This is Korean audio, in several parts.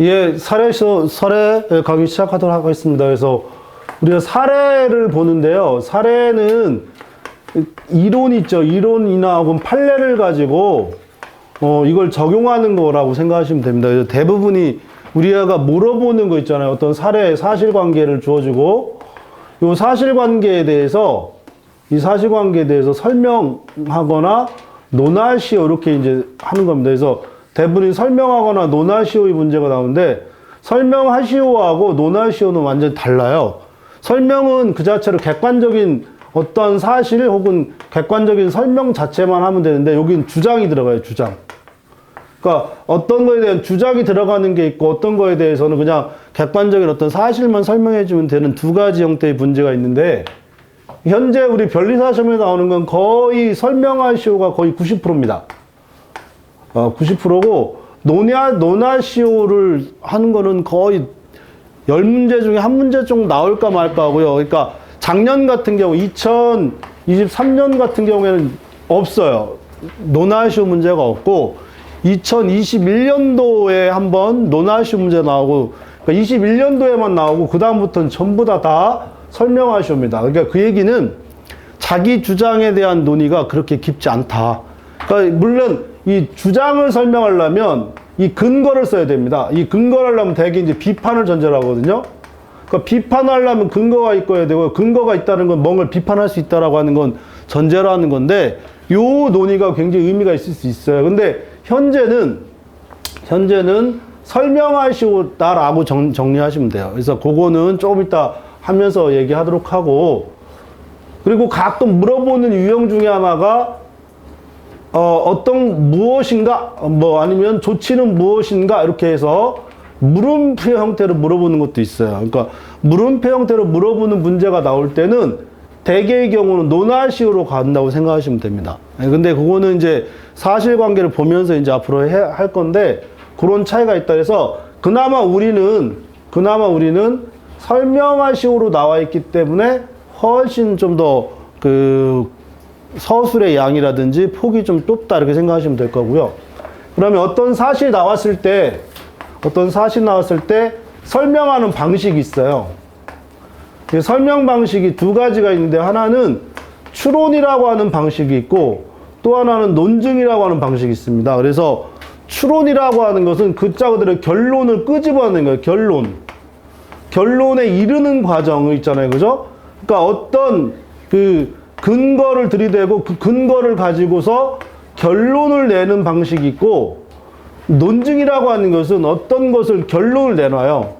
예, 사례 강의 시작하도록 하겠습니다. 그래서 우리가 사례를 보는데요. 사례는 이론 있죠. 이론이나 혹은 판례를 가지고 이걸 적용하는 거라고 생각하시면 됩니다. 그래서 대부분이 우리가 물어보는 거 있잖아요. 어떤 사례, 사실관계를 주어주고 이 사실관계에 대해서 설명하거나 논하시오 이렇게 이제 하는 겁니다. 그래서 대부분이 설명하거나 논하시오의 문제가 나오는데 설명하시오하고 논하시오는 완전히 달라요. 설명은 그 자체로 객관적인 어떤 사실 혹은 객관적인 설명 자체만 하면 되는데 여기는 주장이 들어가요. 주장. 그러니까 어떤 거에 대한 주장이 들어가는 게 있고 어떤 거에 대해서는 그냥 객관적인 어떤 사실만 설명해 주면 되는 두 가지 형태의 문제가 있는데 현재 우리 변리사 시험에 나오는 건 거의 설명하시오가 거의 90%입니다. 90%고 논하시오를 하는 거는 거의 10문제 중에 한 문제 정도 나올까 말까 하고요. 그러니까 작년 같은 경우 2023년 같은 경우에는 없어요. 논하시오 문제가 없고 2021년도에 한번 논하시오 문제 나오고 그러니까 21년도에만 나오고 그 다음부터는 전부 다 설명하시오입니다. 그러니까 그 얘기는 자기 주장에 대한 논의가 그렇게 깊지 않다. 그러니까 물론 이 주장을 설명하려면 이 근거를 써야 됩니다. 이 근거를 하려면 대개 이제 비판을 전제로 하거든요. 그러니까 비판하려면 근거가 있어야 되고 근거가 있다는 건 뭔가를 비판할 수 있다라고 하는 건 전제로 하는 건데 요 논의가 굉장히 의미가 있을 수 있어요. 근데 현재는 설명하시오다라고 정리하시면 돼요. 그래서 그거는 조금 이따 하면서 얘기하도록 하고 그리고 가끔 물어보는 유형 중에 하나가 어떤 무엇인가 아니면 조치는 무엇인가 이렇게 해서 물음표 형태로 물어보는 것도 있어요. 그러니까 물음표 형태로 물어보는 문제가 나올 때는 대개의 경우는 논하시오로 간다고 생각하시면 됩니다. 근데 그거는 이제 사실관계를 보면서 이제 앞으로 할 건데 그런 차이가 있다 해서 그나마 우리는 설명하시오로 나와 있기 때문에 훨씬 좀 더 서술의 양이라든지 폭이 좀 좁다 이렇게 생각하시면 될 거고요. 그러면 어떤 사실이 나왔을 때 설명하는 방식이 있어요. 설명 방식이 두 가지가 있는데 하나는 추론이라고 하는 방식이 있고 또 하나는 논증이라고 하는 방식이 있습니다. 그래서 추론이라고 하는 것은 글자 그대로 결론을 끄집어내는 거예요. 결론에 이르는 과정이 있잖아요. 그죠? 그러니까 어떤 근거를 들이대고 그 근거를 가지고서 결론을 내는 방식이 있고 논증이라고 하는 것은 어떤 것을 결론을 내놔요.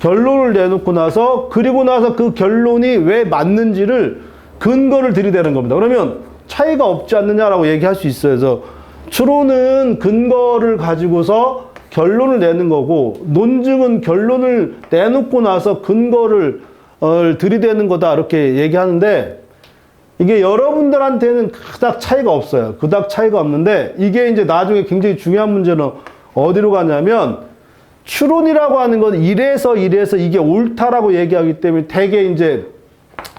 결론을 내놓고 나서 그리고 나서 그 결론이 왜 맞는지를 근거를 들이대는 겁니다. 그러면 차이가 없지 않느냐라고 얘기할 수 있어요. 그래서 추론은 근거를 가지고서 결론을 내는 거고 논증은 결론을 내놓고 나서 근거를 들이대는 거다 이렇게 얘기하는데 이게 여러분들한테는 그닥 차이가 없어요. 그닥 차이가 없는데 이게 이제 나중에 굉장히 중요한 문제는 어디로 가냐면 추론이라고 하는 건 이래서 이게 옳다라고 얘기하기 때문에 대개 이제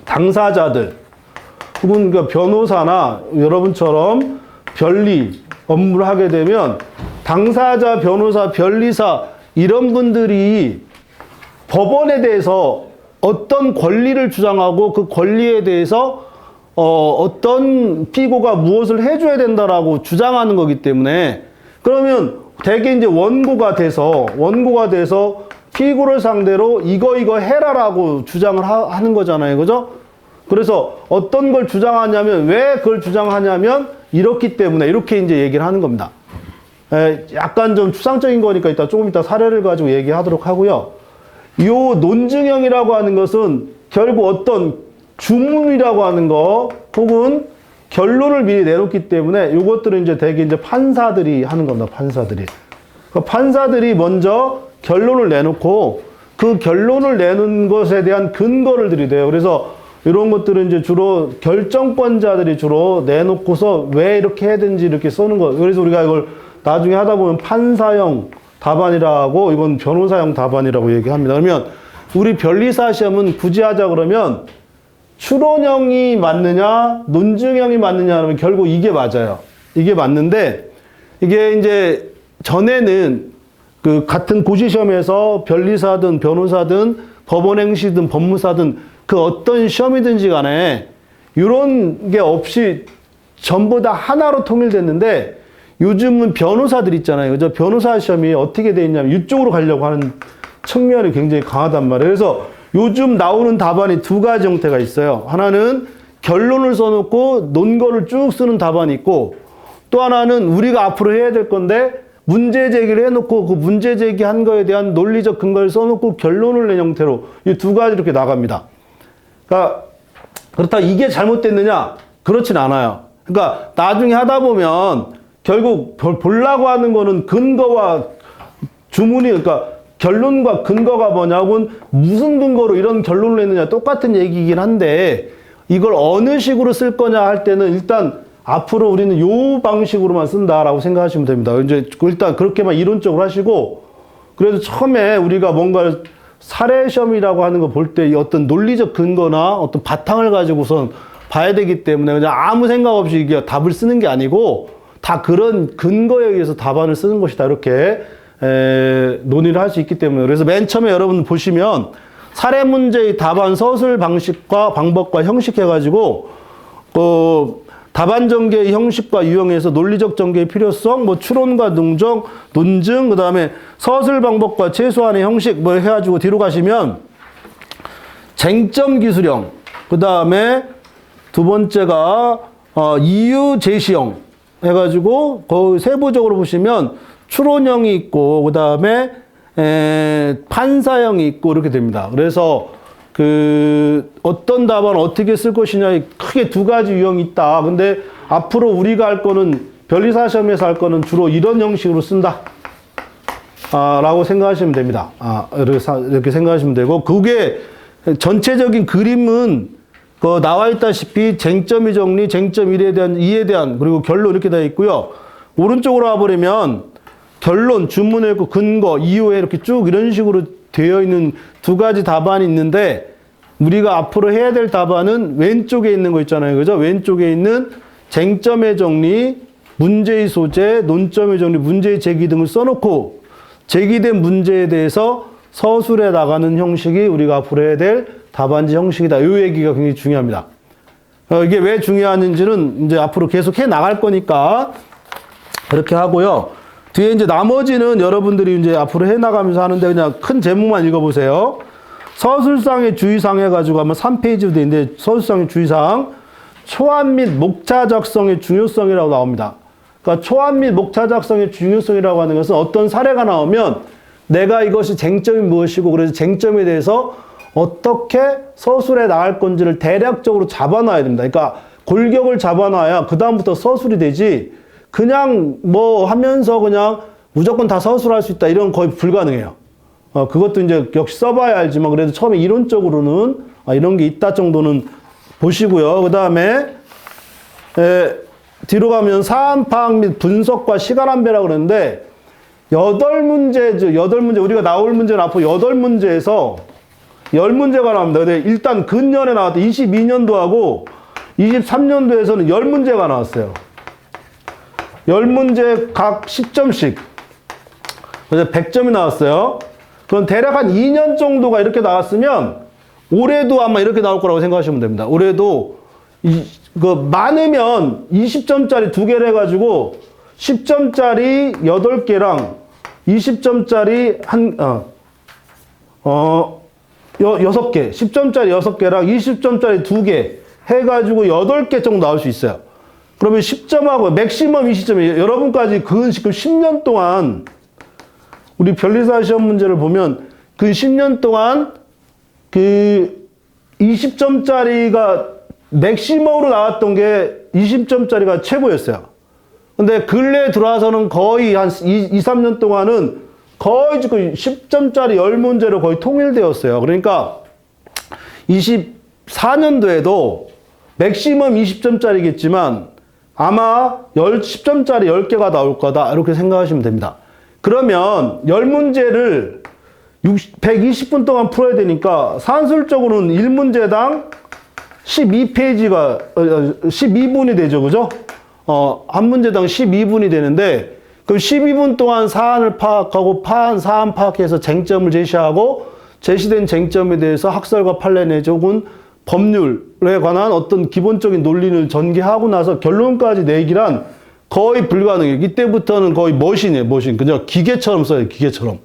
당사자들 혹은 그 변호사나 여러분처럼 변리 업무를 하게 되면 당사자, 변호사, 변리사 이런 분들이 법원에 대해서 어떤 권리를 주장하고 그 권리에 대해서 어떤 피고가 무엇을 해줘야 된다라고 주장하는 거기 때문에 그러면 대개 이제 원고가 돼서 피고를 상대로 이거 해라라고 주장을 하는 거잖아요. 그죠? 그래서 어떤 걸 주장하냐면 왜 그걸 주장하냐면 이렇기 때문에 이렇게 이제 얘기를 하는 겁니다. 약간 좀 추상적인 거니까 조금 이따 사례를 가지고 얘기하도록 하고요. 요 논증형이라고 하는 것은 결국 어떤 주문이라고 하는 거 혹은 결론을 미리 내놓기 때문에 요것들은 이제 대개 이제 판사들이 하는 겁니다. 판사들이 먼저 결론을 내놓고 그 결론을 내는 것에 대한 근거를 들이대요. 그래서 이런 것들은 이제 주로 결정권자들이 주로 내놓고서 왜 이렇게 해야 되는지 이렇게 쓰는 거. 그래서 우리가 이걸 나중에 하다 보면 판사형 답안이라고 이건 변호사형 답안이라고 얘기합니다. 그러면 우리 변리사 시험은 굳이 하자 그러면 추론형이 맞느냐, 논증형이 맞느냐 하면 결국 이게 맞아요. 이게 맞는데 이게 이제 전에는 그 같은 고시시험에서 변리사든 변호사든 법원행시든 법무사든 그 어떤 시험이든지 간에 이런 게 없이 전부 다 하나로 통일됐는데 요즘은 변호사들 있잖아요. 그죠? 변호사 시험이 어떻게 돼 있냐면 이쪽으로 가려고 하는 측면이 굉장히 강하단 말이에요. 그래서 요즘 나오는 답안이 두 가지 형태가 있어요. 하나는 결론을 써놓고 논거를 쭉 쓰는 답안이 있고 또 하나는 우리가 앞으로 해야 될 건데 문제 제기를 해놓고 그 문제 제기한 거에 대한 논리적 근거를 써놓고 결론을 낸 형태로 이 두 가지 이렇게 나갑니다. 그러니까 그렇다 이게 잘못됐느냐? 그렇진 않아요. 그러니까 나중에 하다 보면 결국 보려고 하는 거는 근거와 주문이 그러니까 결론과 근거가 뭐냐고는 무슨 근거로 이런 결론을 냈느냐 똑같은 얘기이긴 한데 이걸 어느 식으로 쓸 거냐 할 때는 일단 앞으로 우리는 요 방식으로만 쓴다라고 생각하시면 됩니다. 이제 일단 그렇게만 이론적으로 하시고 그래도 처음에 우리가 뭔가 사례 시험이라고 하는 거 볼 때 어떤 논리적 근거나 어떤 바탕을 가지고선 봐야 되기 때문에 그냥 아무 생각 없이 이게 답을 쓰는 게 아니고 다 그런 근거에 의해서 답안을 쓰는 것이다. 이렇게 논의를 할 수 있기 때문에 그래서 맨 처음에 여러분 보시면 사례 문제의 답안 서술 방식과 방법과 형식 해가지고 답안 전개의 형식과 유형에서 논리적 전개의 필요성, 뭐 추론과 논증, 그 다음에 서술 방법과 최소한의 형식 뭐 해가지고 뒤로 가시면 쟁점 기술형, 그 다음에 두 번째가 이유 제시형 해가지고 거의 세부적으로 보시면 추론형이 있고 그 다음에 판사형이 있고 이렇게 됩니다. 그래서 그 어떤 답안 어떻게 쓸 것이냐 크게 두 가지 유형이 있다. 근데 앞으로 우리가 할 거는 변리사 시험에서 할 거는 주로 이런 형식으로 쓴다. 라고 생각하시면 됩니다. 이렇게 생각하시면 되고 그게 전체적인 그림은 나와 있다시피 쟁점의 정리, 쟁점 이에 대한 그리고 결론 이렇게 되어 있고요. 오른쪽으로 와버리면 결론, 주문에 있고 근거, 이유에 이렇게 쭉 이런 식으로 되어 있는 두 가지 답안이 있는데 우리가 앞으로 해야 될 답안은 왼쪽에 있는 거 있잖아요. 그죠? 왼쪽에 있는 쟁점의 정리, 문제의 소재, 논점의 정리, 문제의 제기 등을 써놓고 제기된 문제에 대해서 서술해 나가는 형식이 우리가 앞으로 해야 될 답안지 형식이다. 이 얘기가 굉장히 중요합니다. 이게 왜 중요한지는 이제 앞으로 계속 해 나갈 거니까 그렇게 하고요. 뒤에 이제 나머지는 여러분들이 이제 앞으로 해 나가면서 하는데 그냥 큰 제목만 읽어보세요. 서술상의 주의사항 해가지고 아마 3페이지로 되어 있는데 서술상의 주의사항 초안 및 목차 작성의 중요성이라고 나옵니다. 그러니까 초안 및 목차 작성의 중요성이라고 하는 것은 어떤 사례가 나오면 내가 이것이 쟁점이 무엇이고 그래서 쟁점에 대해서 어떻게 서술해 나갈 건지를 대략적으로 잡아놔야 됩니다. 그러니까 골격을 잡아놔야 그 다음부터 서술이 되지 그냥 뭐 하면서 그냥 무조건 다 서술할 수 있다 이런 거의 불가능해요. 그것도 이제 역시 써봐야 알지만 그래도 처음에 이론적으로는 이런 게 있다 정도는 보시고요. 그 다음에 뒤로 가면 사안 파악 및 분석과 시간 안배라고 그러는데 8문제 우리가 나올 문제는 앞으로 8문제에서 10문제가 나옵니다. 근데 일단 근년에 나왔던 22년도하고 23년도에서는 10문제가 나왔어요. 10문제 각 10점씩. 그래서 100점이 나왔어요. 그럼 대략 한 2년 정도가 이렇게 나왔으면 올해도 아마 이렇게 나올 거라고 생각하시면 됩니다. 올해도 많으면 20점짜리 2개를 해가지고 10점짜리 8개랑 20점짜리 6개, 10점짜리 6개랑 20점짜리 2개 해가지고 8개 정도 나올 수 있어요. 그러면 10점하고 맥시멈 20점이에요. 여러분까지 그 10년 동안 우리 변리사 시험 문제를 보면 그 10년 동안 그 20점짜리가 맥시멈으로 나왔던 게 20점짜리가 최고였어요. 근데 근래에 들어와서는 거의 한 2-3년 동안은 거의 지금 10점짜리 10문제로 거의 통일되었어요. 그러니까 24년도에도 맥시멈 20점짜리겠지만 아마 10점짜리 10개가 나올 거다. 이렇게 생각하시면 됩니다. 그러면 10문제를 120분 동안 풀어야 되니까 산술적으로는 1문제당 12페이지가 12분이 되죠. 그죠? 한 문제당 12분이 되는데 그럼 12분 동안 사안을 파악하고 사안 파악해서 쟁점을 제시하고 제시된 쟁점에 대해서 학설과 판례 내지 혹은 법률에 관한 어떤 기본적인 논리를 전개하고 나서 결론까지 내기란 거의 불가능해요. 이때부터는 거의 머신이에요, 머신. 그냥 기계처럼 써요, 기계처럼.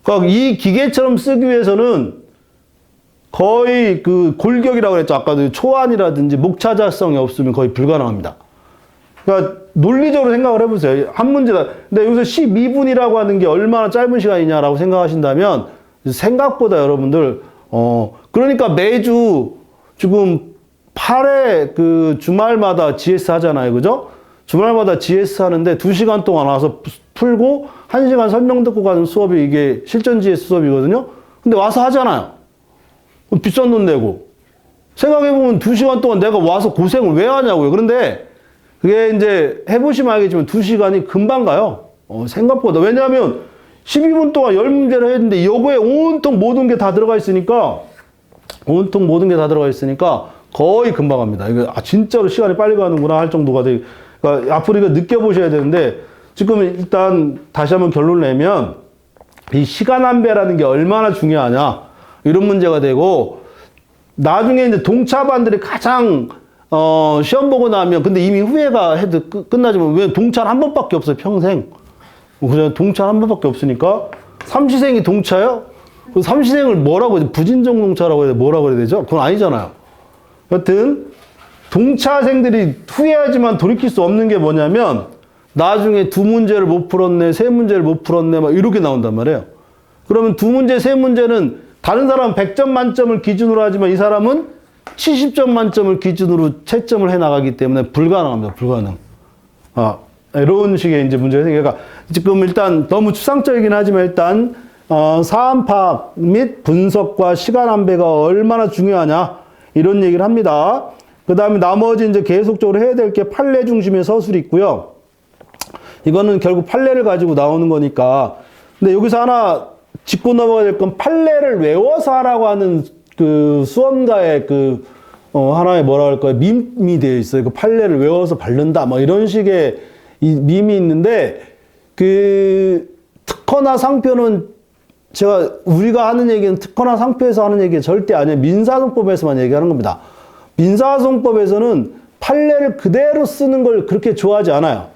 그러니까 이 기계처럼 쓰기 위해서는 거의 그 골격이라고 그랬죠. 아까도 초안이라든지 목차자성이 없으면 거의 불가능합니다. 그러니까 논리적으로 생각을 해보세요. 한 문제다. 근데 여기서 12분이라고 하는 게 얼마나 짧은 시간이냐라고 생각하신다면 생각보다 여러분들 그러니까 매주 지금 8회 그 주말마다 GS 하잖아요. 그죠? 주말마다 GS 하는데 2시간 동안 와서 풀고 1시간 설명 듣고 가는 수업이 이게 실전 GS 수업이거든요. 근데 와서 하잖아요. 비싼 돈 내고. 생각해보면 2시간 동안 내가 와서 고생을 왜 하냐고요. 그런데 그게 이제 해보시면 알겠지만 2시간이 금방 가요. 생각보다. 왜냐하면 12분 동안 10문제를 했는데 이거에 온통 모든 게 다 들어가 있으니까 거의 금방 갑니다. 이거 진짜로 시간이 빨리 가는구나 할 정도가 되게 그러니까 앞으로 이거 느껴보셔야 되는데 지금 일단 다시 한번 결론을 내면 이 시간 안배라는 게 얼마나 중요하냐 이런 문제가 되고 나중에 이제 동차반들이 가장 시험 보고 나면 근데 이미 후회가 해도 끝나지만 왜 동차는 한 번밖에 없어요 평생 그냥 동차 한 번밖에 없으니까 삼시생이 동차요? 그 삼시생을 뭐라고 해야 돼? 부진정 동차라고 해야 돼? 뭐라고 해야 되죠? 그건 아니잖아요. 여튼 동차생들이 후회하지만 돌이킬 수 없는 게 뭐냐면 나중에 2문제를 못 풀었네, 3문제를 못 풀었네 막 이렇게 나온단 말이에요. 그러면 2문제, 3문제는 다른 사람은 100점 만점을 기준으로 하지만 이 사람은 70점 만점을 기준으로 채점을 해 나가기 때문에 불가능합니다. 불가능. 이런 식의 이제 문제가 생기니까 지금 일단 너무 추상적이긴 하지만 일단 사안 파악 및 분석과 시간 안배가 얼마나 중요하냐 이런 얘기를 합니다. 그 다음에 나머지 이제 계속적으로 해야 될 게 판례 중심의 서술이 있고요. 이거는 결국 판례를 가지고 나오는 거니까. 근데 여기서 하나 짚고 넘어가야 될 건 판례를 외워서 하라고 하는 그 수험가의 그 하나의 뭐라 할까요? 밈이 되어 있어요. 그 판례를 외워서 바른다. 뭐 이런 식의 이 밈이 있는데 그 특허나 상표는 우리가 하는 얘기는 특허나 상표에서 하는 얘기 절대 아니에요. 민사소송법에서만 얘기하는 겁니다. 민사소송법에서는 판례를 그대로 쓰는 걸 그렇게 좋아하지 않아요.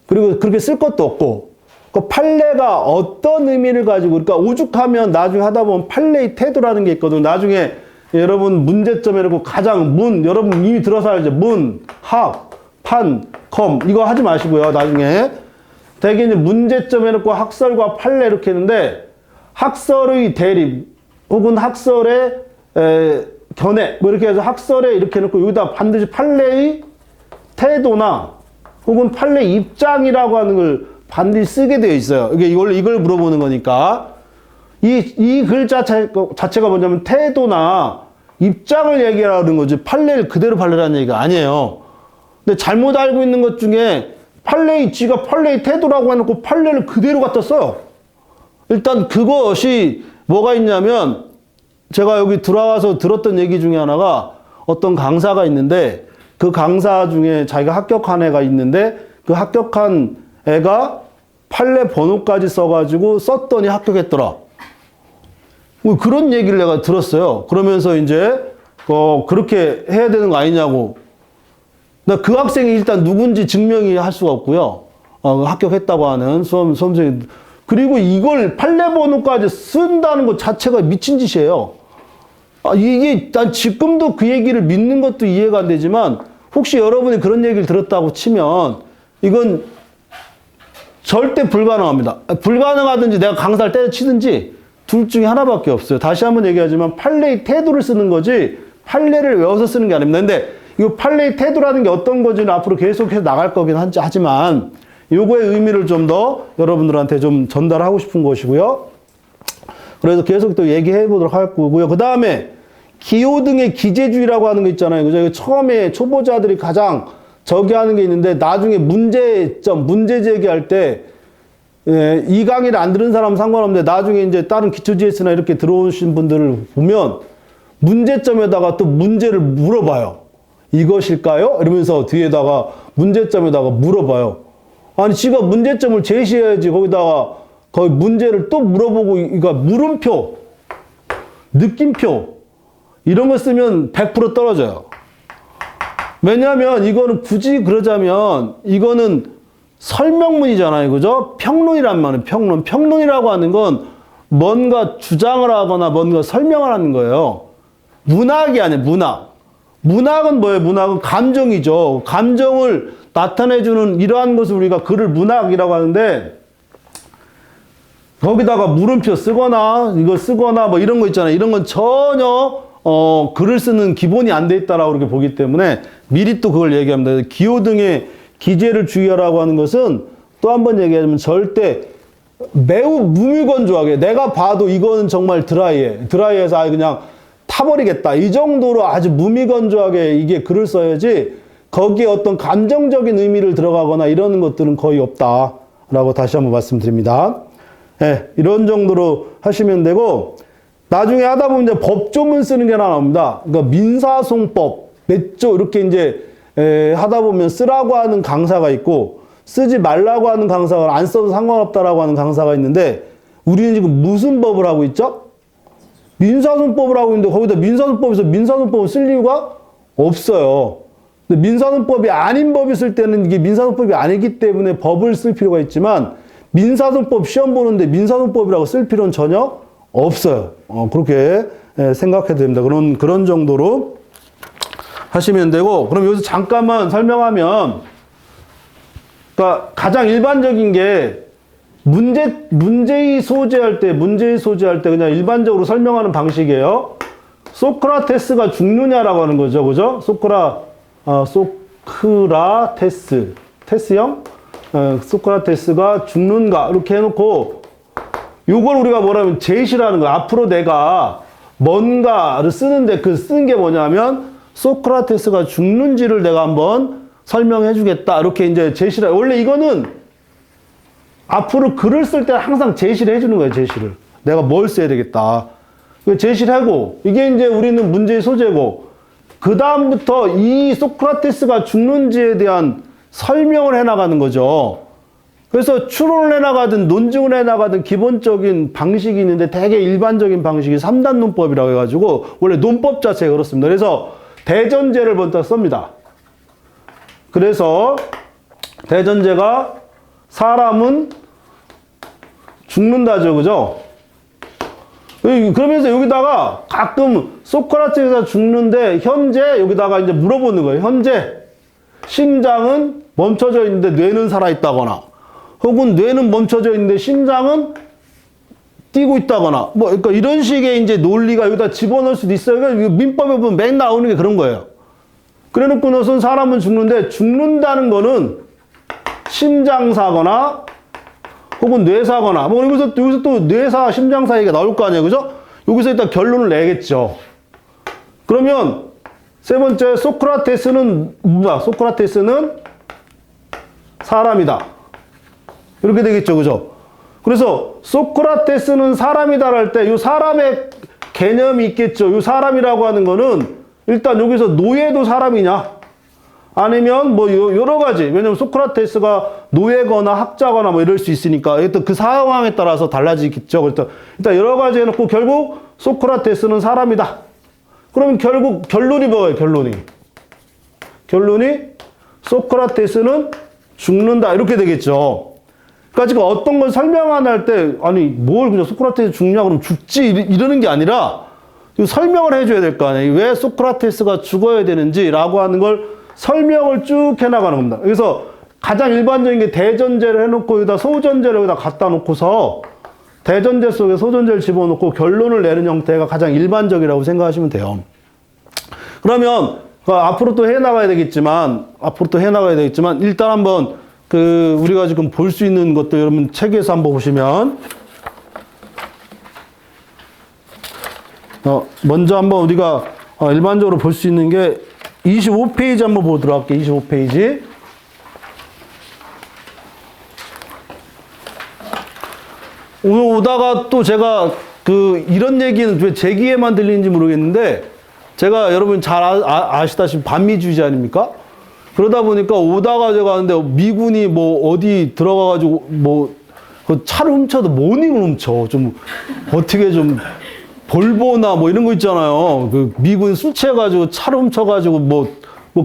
그리고 그렇게 쓸 것도 없고 그 판례가 어떤 의미를 가지고 그러니까 오죽하면 나중에 하다 보면 판례의 태도라는 게 있거든요. 나중에 여러분 문제점에 이러고 가장 여러분 이미 들어서 알죠. 학, 판, 검 이거 하지 마시고요. 나중에 대개 이제 문제점 해놓고 학설과 판례 이렇게 했는데 학설의 대립 혹은 학설의 견해 뭐 이렇게 해서 학설에 이렇게 해놓고 여기다 반드시 판례의 태도나 혹은 판례 입장이라고 하는 걸 반드시 쓰게 되어 있어요. 이걸 물어보는 거니까 이 글 자체가 뭐냐면 태도나 입장을 얘기하는 거지 판례를 그대로 판례라는 얘기가 아니에요. 근데 잘못 알고 있는 것 중에 지가 판례의 태도라고 해놓고 판례를 그대로 갖다 써요. 일단 그것이 뭐가 있냐면 제가 여기 들어와서 들었던 얘기 중에 하나가 어떤 강사가 있는데 그 강사 중에 자기가 합격한 애가 있는데 그 합격한 애가 판례 번호까지 써가지고 썼더니 합격했더라. 뭐 그런 얘기를 내가 들었어요. 그러면서 이제 그렇게 해야 되는 거 아니냐고. 나 그 학생이 일단 누군지 증명이 할 수가 없고요. 합격했다고 하는 수험생이. 그리고 이걸 판례 번호까지 쓴다는 것 자체가 미친 짓이에요. 이게 난 지금도 그 얘기를 믿는 것도 이해가 안 되지만 혹시 여러분이 그런 얘기를 들었다고 치면 이건 절대 불가능합니다. 불가능하든지 내가 강사를 때려치든지 둘 중에 하나밖에 없어요. 다시 한번 얘기하지만 판례의 태도를 쓰는 거지 판례를 외워서 쓰는 게 아닙니다. 근데 이 판례의 태도라는 게 어떤 건지는 앞으로 계속해서 나갈 거긴 하지만 요거의 의미를 좀 더 여러분들한테 좀 전달하고 싶은 것이고요. 그래서 계속 또 얘기해 보도록 할 거고요. 그 다음에 기호 등의 기재주의라고 하는 거 있잖아요. 그죠? 처음에 초보자들이 가장 저기 하는 게 있는데 나중에 문제 제기할 때 이 강의를 안 들은 사람은 상관없는데 나중에 이제 다른 기초 GS나 이렇게 들어오신 분들을 보면 문제점에다가 또 문제를 물어봐요. 이것일까요? 이러면서 뒤에다가 문제점에다가 물어봐요. 아니, 지가 문제점을 제시해야지. 거기다가 거기 문제를 또 물어보고, 그러니까 물음표, 느낌표, 이런 거 쓰면 100% 떨어져요. 왜냐하면 이거는 굳이 그러자면 이거는 설명문이잖아요. 그죠? 평론이란 말이에요. 평론. 평론이라고 하는 건 뭔가 주장을 하거나 뭔가 설명을 하는 거예요. 문학이 아니에요. 문학. 문학은 뭐예요? 문학은 감정이죠. 감정을 나타내주는 이러한 것을 우리가 글을 문학이라고 하는데, 거기다가 물음표 쓰거나 이거 쓰거나 뭐 이런 거 있잖아요. 이런 건 전혀 글을 쓰는 기본이 안 돼 있다라고 이렇게 보기 때문에 미리 또 그걸 얘기합니다. 기호 등의 기재를 주의하라고 하는 것은 또 한 번 얘기하자면 절대 매우 무미건조하게, 내가 봐도 이거는 정말 드라이해서 아예 그냥 타버리겠다, 이 정도로 아주 무미건조하게 이게 글을 써야지 거기에 어떤 감정적인 의미를 들어가거나 이러는 것들은 거의 없다라고 다시 한번 말씀드립니다. 네, 이런 정도로 하시면 되고, 나중에 하다 보면 이제 법조문 쓰는 게 하나 나옵니다. 그러니까 민사송법 몇 조 이렇게 이제 하다 보면 쓰라고 하는 강사가 있고, 쓰지 말라고 하는 강사가, 안 써도 상관없다라고 하는 강사가 있는데, 우리는 지금 무슨 법을 하고 있죠? 민사송법을 하고 있는데, 거기다 민사송법에서 민사송법을 쓸 이유가 없어요. 근데 민사송법이 아닌 법이 쓸 때는 이게 민사송법이 아니기 때문에 법을 쓸 필요가 있지만, 민사송법 시험 보는데 민사송법이라고 쓸 필요는 전혀 없어요. 그렇게 생각해도 됩니다. 그런 정도로 하시면 되고, 그럼 여기서 잠깐만 설명하면, 그러니까 가장 일반적인 게 문제의 소재할 때 그냥 일반적으로 설명하는 방식이에요. 소크라테스가 죽느냐라고 하는 거죠. 그죠? 테스형? 소크라테스가 죽는가? 이렇게 해놓고, 요걸 우리가 뭐라면 제시라는 거야. 앞으로 내가 뭔가를 쓰는데 그 쓰는 게 뭐냐면, 소크라테스가 죽는지를 내가 한번 설명해 주겠다. 이렇게 이제 제시를. 원래 이거는 앞으로 글을 쓸 때 항상 제시를 해 주는 거예요. 제시를. 내가 뭘 써야 되겠다. 제시를 하고, 이게 이제 우리는 문제의 소재고, 그 다음부터 이 소크라테스가 죽는지에 대한 설명을 해 나가는 거죠. 그래서 추론을 해 나가든 논증을 해 나가든 기본적인 방식이 있는데, 되게 일반적인 방식이 3단 논법이라고 해가지고, 원래 논법 자체가 그렇습니다. 그래서 대전제를 먼저 씁니다. 그래서 대전제가 사람은 죽는다죠. 그죠? 그러면서 여기다가 가끔 소크라테스가 죽는데 현재 여기다가 이제 물어보는 거예요. 현재 심장은 멈춰져 있는데 뇌는 살아있다거나, 혹은 뇌는 멈춰져 있는데 심장은 뛰고 있다거나, 뭐, 그러니까 이런 식의 이제 논리가 여기다 집어넣을 수도 있어요. 그러니까 민법에 보면 맨 나오는 게 그런 거예요. 그래 놓고 나서 사람은 죽는데, 죽는다는 거는 심장사거나, 혹은 뇌사거나, 뭐, 여기서 또 뇌사, 심장사 얘기가 나올 거 아니에요. 그죠? 여기서 일단 결론을 내겠죠. 그러면, 세 번째, 소크라테스는 뭐야? 소크라테스는 사람이다. 이렇게 되겠죠. 그죠? 그래서 소크라테스는 사람이다 할 때 이 사람의 개념이 있겠죠. 이 사람이라고 하는 거는 일단 여기서 노예도 사람이냐, 아니면 뭐 여러 가지, 왜냐면 소크라테스가 노예거나 학자거나 뭐 이럴 수 있으니까 일단 그 상황에 따라서 달라지겠죠. 일단 여러 가지 해놓고 결국 소크라테스는 사람이다. 그러면 결국 결론이 뭐예요? 결론이 소크라테스는 죽는다. 이렇게 되겠죠. 그러니까 지금 어떤 걸 설명 안 할 때, 아니 뭘 그냥 소크라테스 죽냐 그럼 죽지 이러는 게 아니라 설명을 해줘야 될 거 아니에요. 왜 소크라테스가 죽어야 되는지라고 하는 걸 설명을 쭉 해나가는 겁니다. 그래서 가장 일반적인 게 대전제를 해놓고 여기다 소전제를 여기다 갖다 놓고서 대전제 속에 소전제를 집어넣고 결론을 내는 형태가 가장 일반적이라고 생각하시면 돼요. 그러면 앞으로 또 해나가야 되겠지만 일단 한번 우리가 지금 볼 수 있는 것도 여러분 책에서 한번 보시면, 먼저 한번 우리가 일반적으로 볼 수 있는 게 25페이지 한번 보도록 할게요. 25페이지. 오늘 오다가 또 제가 이런 얘기는 왜 제 귀에만 들리는지 모르겠는데, 제가 여러분 잘 아시다시피 반미주의자 아닙니까? 그러다 보니까 오다가 가는데 미군이 뭐 어디 들어가가지고 뭐 그 차를 훔쳐도 모닝을 훔쳐. 좀 어떻게 좀 볼보나 뭐 이런 거 있잖아요. 그 미군 술 취해가지고 차를 훔쳐가지고 뭐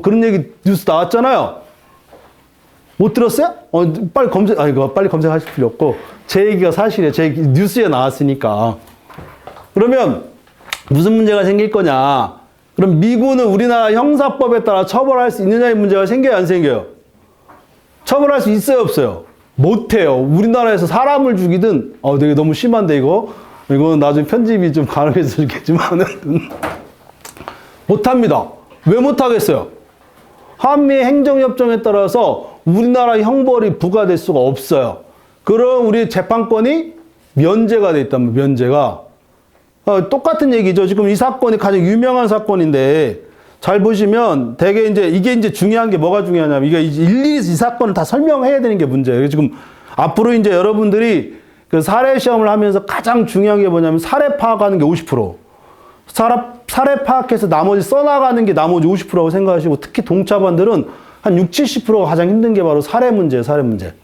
그런 얘기 뉴스 나왔잖아요. 못 들었어요? 빨리 검색, 빨리 검색하실 필요 없고 제 얘기가 사실이에요. 제 얘기 뉴스에 나왔으니까. 그러면 무슨 문제가 생길 거냐? 그럼 미군은 우리나라 형사법에 따라 처벌할 수 있느냐의 문제가 생겨요, 안 생겨요? 처벌할 수 있어요, 없어요? 못해요. 우리나라에서 사람을 죽이든, 되게 너무 심한데, 이거는 나중에 편집이 좀 가능해서 좋겠지만은, 못합니다. 왜 못하겠어요? 한미 행정협정에 따라서 우리나라 형벌이 부과될 수가 없어요. 그럼 우리 재판권이 면제가 돼 있다면, 면제가. 똑같은 얘기죠. 지금 이 사건이 가장 유명한 사건인데, 잘 보시면 되게 이게 중요한 게 뭐가 중요하냐면, 이게 일일이 이 사건을 다 설명해야 되는 게 문제예요. 지금 앞으로 여러분들이 그 사례 시험을 하면서 가장 중요한 게 뭐냐면, 사례 파악하는 게 50%. 사례 파악해서 나머지 써나가는 게 나머지 50%라고 생각하시고, 특히 동차반들은 한 60, 70%가 가장 힘든 게 바로 사례 문제예요, 사례 문제.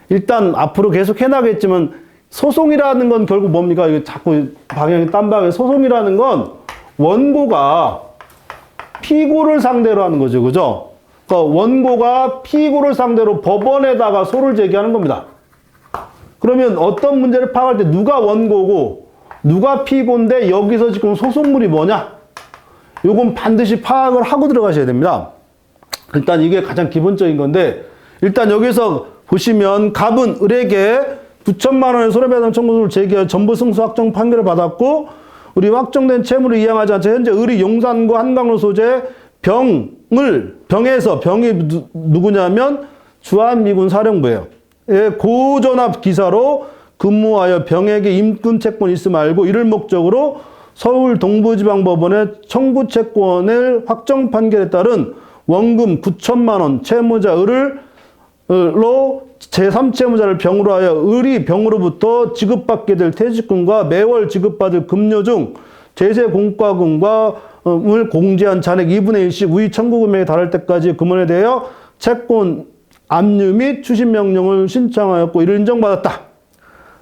일단 앞으로 계속 해나겠지만, 소송이라는 건 결국 뭡니까? 이거 자꾸 방향이 딴 방향. 소송이라는 건 원고가 피고를 상대로 하는 거죠. 그죠? 그러니까 원고가 피고를 상대로 법원에다가 소를 제기하는 겁니다. 그러면 어떤 문제를 파악할 때 누가 원고고 누가 피고인데 여기서 지금 소송물이 뭐냐? 요건 반드시 파악을 하고 들어가셔야 됩니다. 일단 이게 가장 기본적인 건데, 일단 여기서 보시면 갑은 을에게 9천만 원의 손해배상 청구서를 제기하여 전부 승소 확정 판결을 받았고, 우리 확정된 채무를 이행하지 않자 현재 을이 용산구 한강로 소재 병이 누구냐면 주한미군 사령부예요. 고전압 기사로 근무하여 병에게 임금 채권이 있음 알고 이를 목적으로 서울 동부지방법원의 청구 채권을 확정 판결에 따른 원금 9천만 원 채무자 을로 제3채무자를 병으로 하여 을이 병으로부터 지급받게 될 퇴직금과 매월 지급받을 급료 중 제세공과금을 공제한 잔액 2분의 1씩 우위 청구 금액에 달할 때까지 금원에 대하여 채권 압류 및 추심 명령을 신청하였고 이를 인정받았다.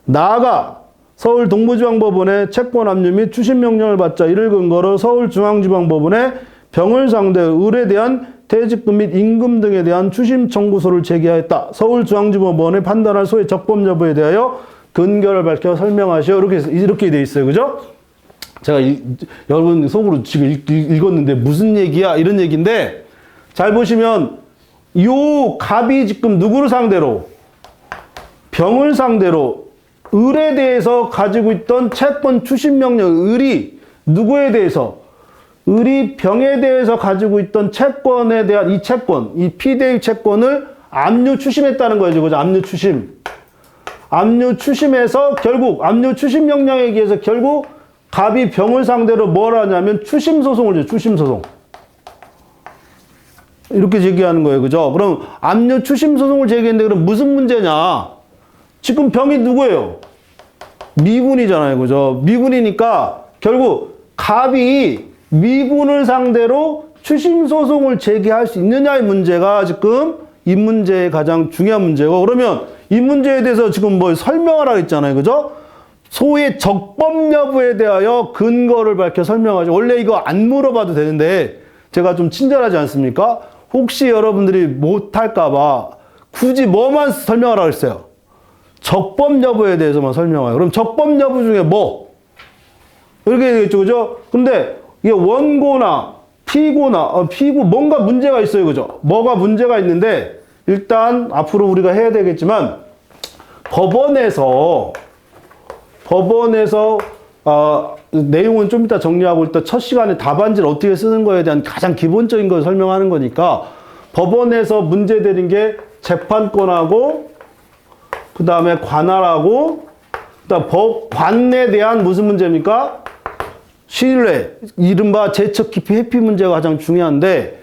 나아가 서울 동부지방법원의 채권 압류 및 추심 명령을 받자 이를 근거로 서울중앙지방법원에 병을 상대로 을에 대한 퇴직금 및 임금 등에 대한 추심 청구서를 제기하였다. 서울중앙지법원의 판단할 소의 적법 여부에 대하여 근거를 밝혀 설명하시오. 이렇게 돼 있어요. 그죠? 제가 여러분 속으로 지금 읽었는데 무슨 얘기야? 이런 얘기인데, 잘 보시면 요 갑이 지금 누구를 상대로? 병을 상대로 을에 대해서 가지고 있던 채권 추심 명령, 을이 누구에 대해서? 을이 병에 대해서 가지고 있던 채권에 대한 이 채권, 이 피대의 채권을 압류 추심했다는 거죠. 그죠? 압류 추심. 압류 추심해서 결국 압류 추심 명령에 의해서 결국 갑이 병을 상대로 뭘 하냐면 추심 소송을 해요. 추심 소송. 이렇게 제기하는 거예요. 그죠? 그럼 압류 추심 소송을 제기했는데 그럼 무슨 문제냐? 지금 병이 누구예요? 미군이잖아요. 그죠? 미군이니까 결국 갑이 미군을 상대로 추심 소송을 제기할 수 있느냐의 문제가 지금 이 문제의 가장 중요한 문제고, 그러면 이 문제에 대해서 지금 뭐 설명하라고 했잖아요. 그죠? 소의 적법 여부에 대하여 근거를 밝혀 설명하죠. 원래 이거 안 물어봐도 되는데 제가 좀 친절하지 않습니까? 혹시 여러분들이 못할까봐 굳이 뭐만 설명하라고 했어요? 적법 여부에 대해서만 설명해요. 그럼 적법 여부 중에 뭐? 이렇게 되겠죠. 그죠? 근데 이게 원고나 피고나, 피고 뭔가 문제가 있어요. 그죠? 뭐가 문제가 있는데, 일단 앞으로 우리가 해야 되겠지만, 법원에서 내용은 좀 이따 정리하고 일단 첫 시간에 답안지를 어떻게 쓰는 거에 대한 가장 기본적인 걸 설명하는 거니까, 법원에서 문제되는 게 재판권하고, 그 다음에 관할하고, 그 다음 관에 대한 무슨 문제입니까? 신뢰, 이른바 제척 기피 회피 문제가 가장 중요한데,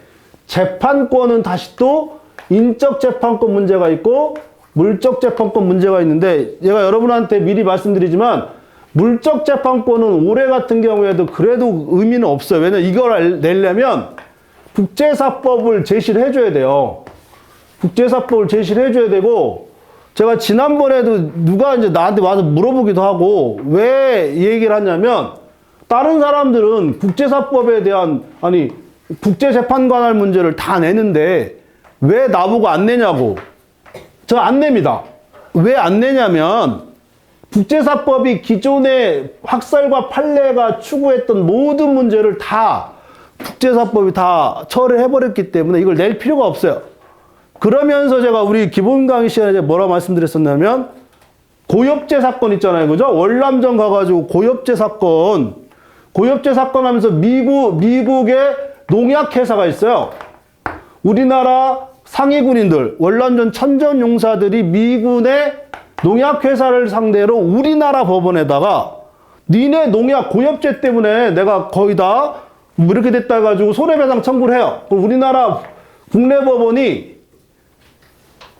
재판권은 다시 또 인적 재판권 문제가 있고 물적 재판권 문제가 있는데, 제가 여러분한테 미리 말씀드리지만 물적 재판권은 올해 같은 경우에도 그래도 의미는 없어요. 왜냐면 이걸 내려면 국제사법을 제시를 해줘야 돼요. 국제사법을 제시를 해줘야 되고, 제가 지난번에도 누가 이제 나한테 와서 물어보기도 하고, 왜 이 얘기를 하냐면, 다른 사람들은 국제사법에 대한, 아니, 국제재판관할 문제를 다 내는데, 왜 나보고 안 내냐고. 저 안 냅니다. 왜 안 내냐면, 국제사법이 기존의 학설과 판례가 추구했던 모든 문제를 다 국제사법이 다 처리해버렸기 때문에 이걸 낼 필요가 없어요. 그러면서 제가 우리 기본 강의 시간에 뭐라 말씀드렸었냐면, 고엽제 사건 있잖아요. 그죠? 월남전 가가지고 고엽제 사건 하면서 미국의 농약회사가 있어요. 우리나라 상위군인들, 월남전 천전용사들이 미군의 농약회사를 상대로 우리나라 법원에다가 니네 농약 고엽제 때문에 내가 거의 다 이렇게 됐다 해가지고 손해배상 청구를 해요. 그럼 우리나라 국내 법원이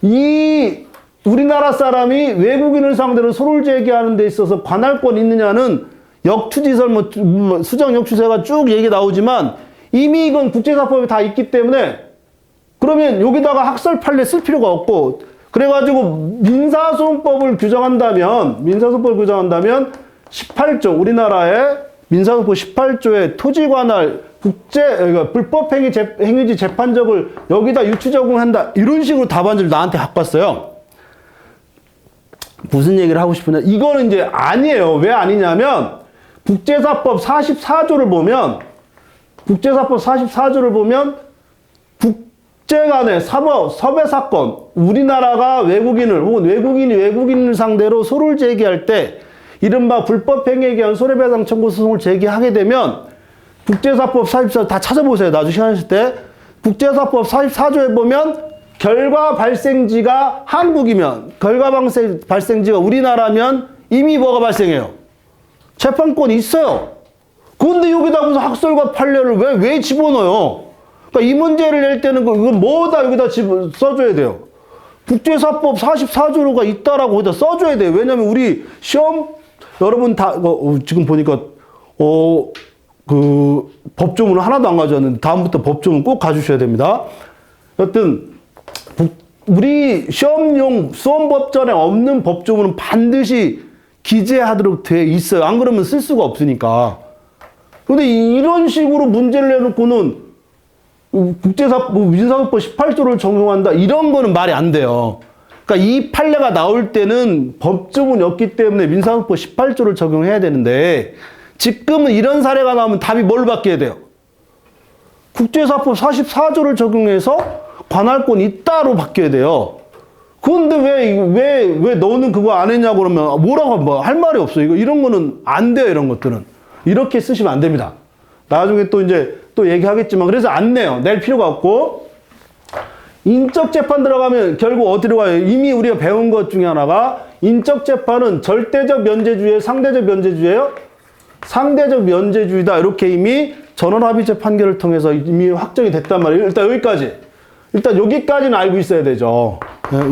이 우리나라 사람이 외국인을 상대로 소를 제기하는 데 있어서 관할권 있느냐는 역추지설, 수정 역추세가 쭉 얘기 나오지만 이미 이건 국제사법에 다 있기 때문에 그러면 여기다가 학설 판례 쓸 필요가 없고 그래가지고 민사소송법을 규정한다면 18조 우리나라의 민사소송법 18조에 토지관할 그러니까 불법행위지 재판적을 여기다 유추 적용한다 이런 식으로 답안지를 나한테 갖고 왔어요. 무슨 얘기를 하고 싶으냐 이거는 이제 아니에요. 왜 아니냐면 국제사법 44조를 보면 국제간의 섭외 사건, 우리나라가 외국인을 혹은 외국인이 외국인을 상대로 소를 제기할 때 이른바 불법행위에 의한 손해배상 청구 소송을 제기하게 되면 국제사법 44조 다 찾아보세요. 나중에 시간 있을 때 국제사법 44조에 보면 결과 발생지가 한국이면 결과 발생지가 우리나라면 이미 뭐가 발생해요? 재판권이 있어요. 근데 여기다 무슨 학설과 판례를 왜 집어넣어요? 그러니까 이 문제를 낼 때는 이건 뭐다 여기다 써줘야 돼요. 국제사법 44조가 있다라고 거기다 써줘야 돼요. 왜냐면 우리 시험 여러분 다 지금 보니까 그 법조문을 하나도 안 가져왔는데 다음부터 법조문 꼭 가주셔야 됩니다. 여튼 우리 시험용 수험법전에 없는 법조문은 반드시 기재하도록 돼 있어요. 안 그러면 쓸 수가 없으니까. 근데 이런 식으로 문제를 내놓고는 민사소송법 18조를 적용한다 이런 거는 말이 안 돼요. 그러니까 이 판례가 나올 때는 법조문이 없기 때문에 민사소송법 18조를 적용해야 되는데 지금은 이런 사례가 나오면 답이 뭘 바뀌어야 돼요? 국제사법 44조를 적용해서 관할권이 있다로 바뀌어야 돼요. 그런데 왜 너는 그거 안 했냐고 그러면 뭐라고 뭐 할 말이 없어. 이런 거는 안 돼요. 이런 것들은. 이렇게 쓰시면 안 됩니다. 나중에 또 이제 또 얘기하겠지만 그래서 안 내요. 낼 필요가 없고 인적 재판 들어가면 결국 어디로 가요? 이미 우리가 배운 것 중에 하나가 인적 재판은 절대적 면제주의예요? 상대적 면제주의예요? 상대적 면제주의다. 이렇게 이미 전원합의체 판결을 통해서 이미 확정이 됐단 말이에요. 일단 여기까지는 알고 있어야 되죠.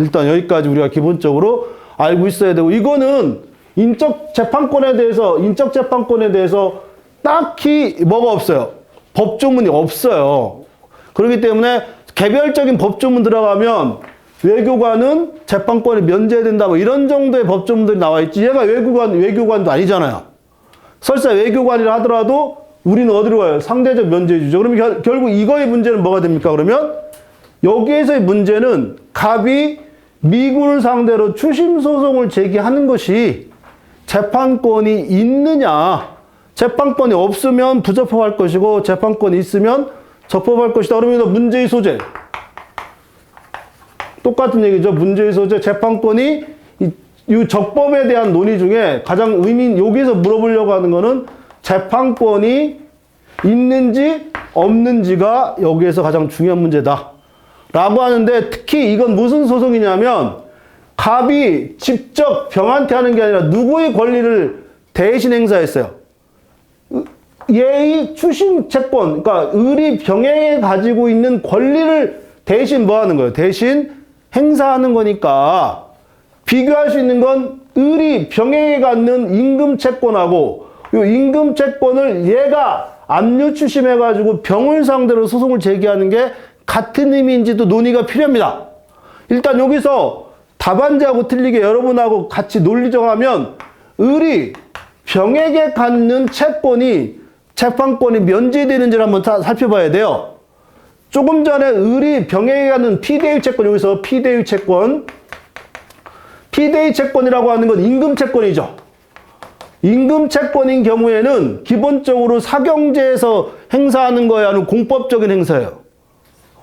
일단 여기까지 우리가 기본적으로 알고 있어야 되고 이거는 인적 재판권에 대해서 딱히 뭐가 없어요. 법조문이 없어요. 그렇기 때문에 개별적인 법조문 들어가면 외교관은 재판권이 면제된다 뭐 이런 정도의 법조문들이 나와 있지 얘가 외교관도 아니잖아요. 설사 외교관이라 하더라도 우리는 어디로 가요? 상대적 면제주의죠. 그러면 결국 이거의 문제는 뭐가 됩니까? 그러면 여기에서의 문제는 갑이 미군을 상대로 추심 소송을 제기하는 것이 재판권이 있느냐, 재판권이 없으면 부적법할 것이고 재판권이 있으면 적법할 것이다. 그러면 문제의 소재 똑같은 얘기죠. 문제의 소재 재판권이 이 적법에 대한 논의 중에 가장 여기서 물어보려고 하는 거는 재판권이 있는지 없는지가 여기에서 가장 중요한 문제다 라고 하는데 특히 이건 무슨 소송이냐면 갑이 직접 병한테 하는 게 아니라 누구의 권리를 대신 행사했어요. 얘의 추심 채권, 그러니까 을이 병행해 가지고 있는 권리를 대신 뭐 하는 거예요? 대신 행사하는 거니까 비교할 수 있는 건 을이 병행해 갖는 임금 채권하고 이 임금 채권을 얘가 압류 추심해가지고 병을 상대로 소송을 제기하는 게 같은 의미인지도 논의가 필요합니다. 일단 여기서 답안지하고 틀리게 여러분하고 같이 논리적으로 하면 을이 병에게 갖는 채권이 재판권이 면제되는지를 한번 살펴봐야 돼요. 조금 전에 을이 병에게 갖는 피대유 채권, 여기서 피대유 채권, 피대유 채권이라고 하는 건 임금 채권이죠. 임금 채권인 경우에는 기본적으로 사경제에서 행사하는 거에 하는 공법적인 행사예요.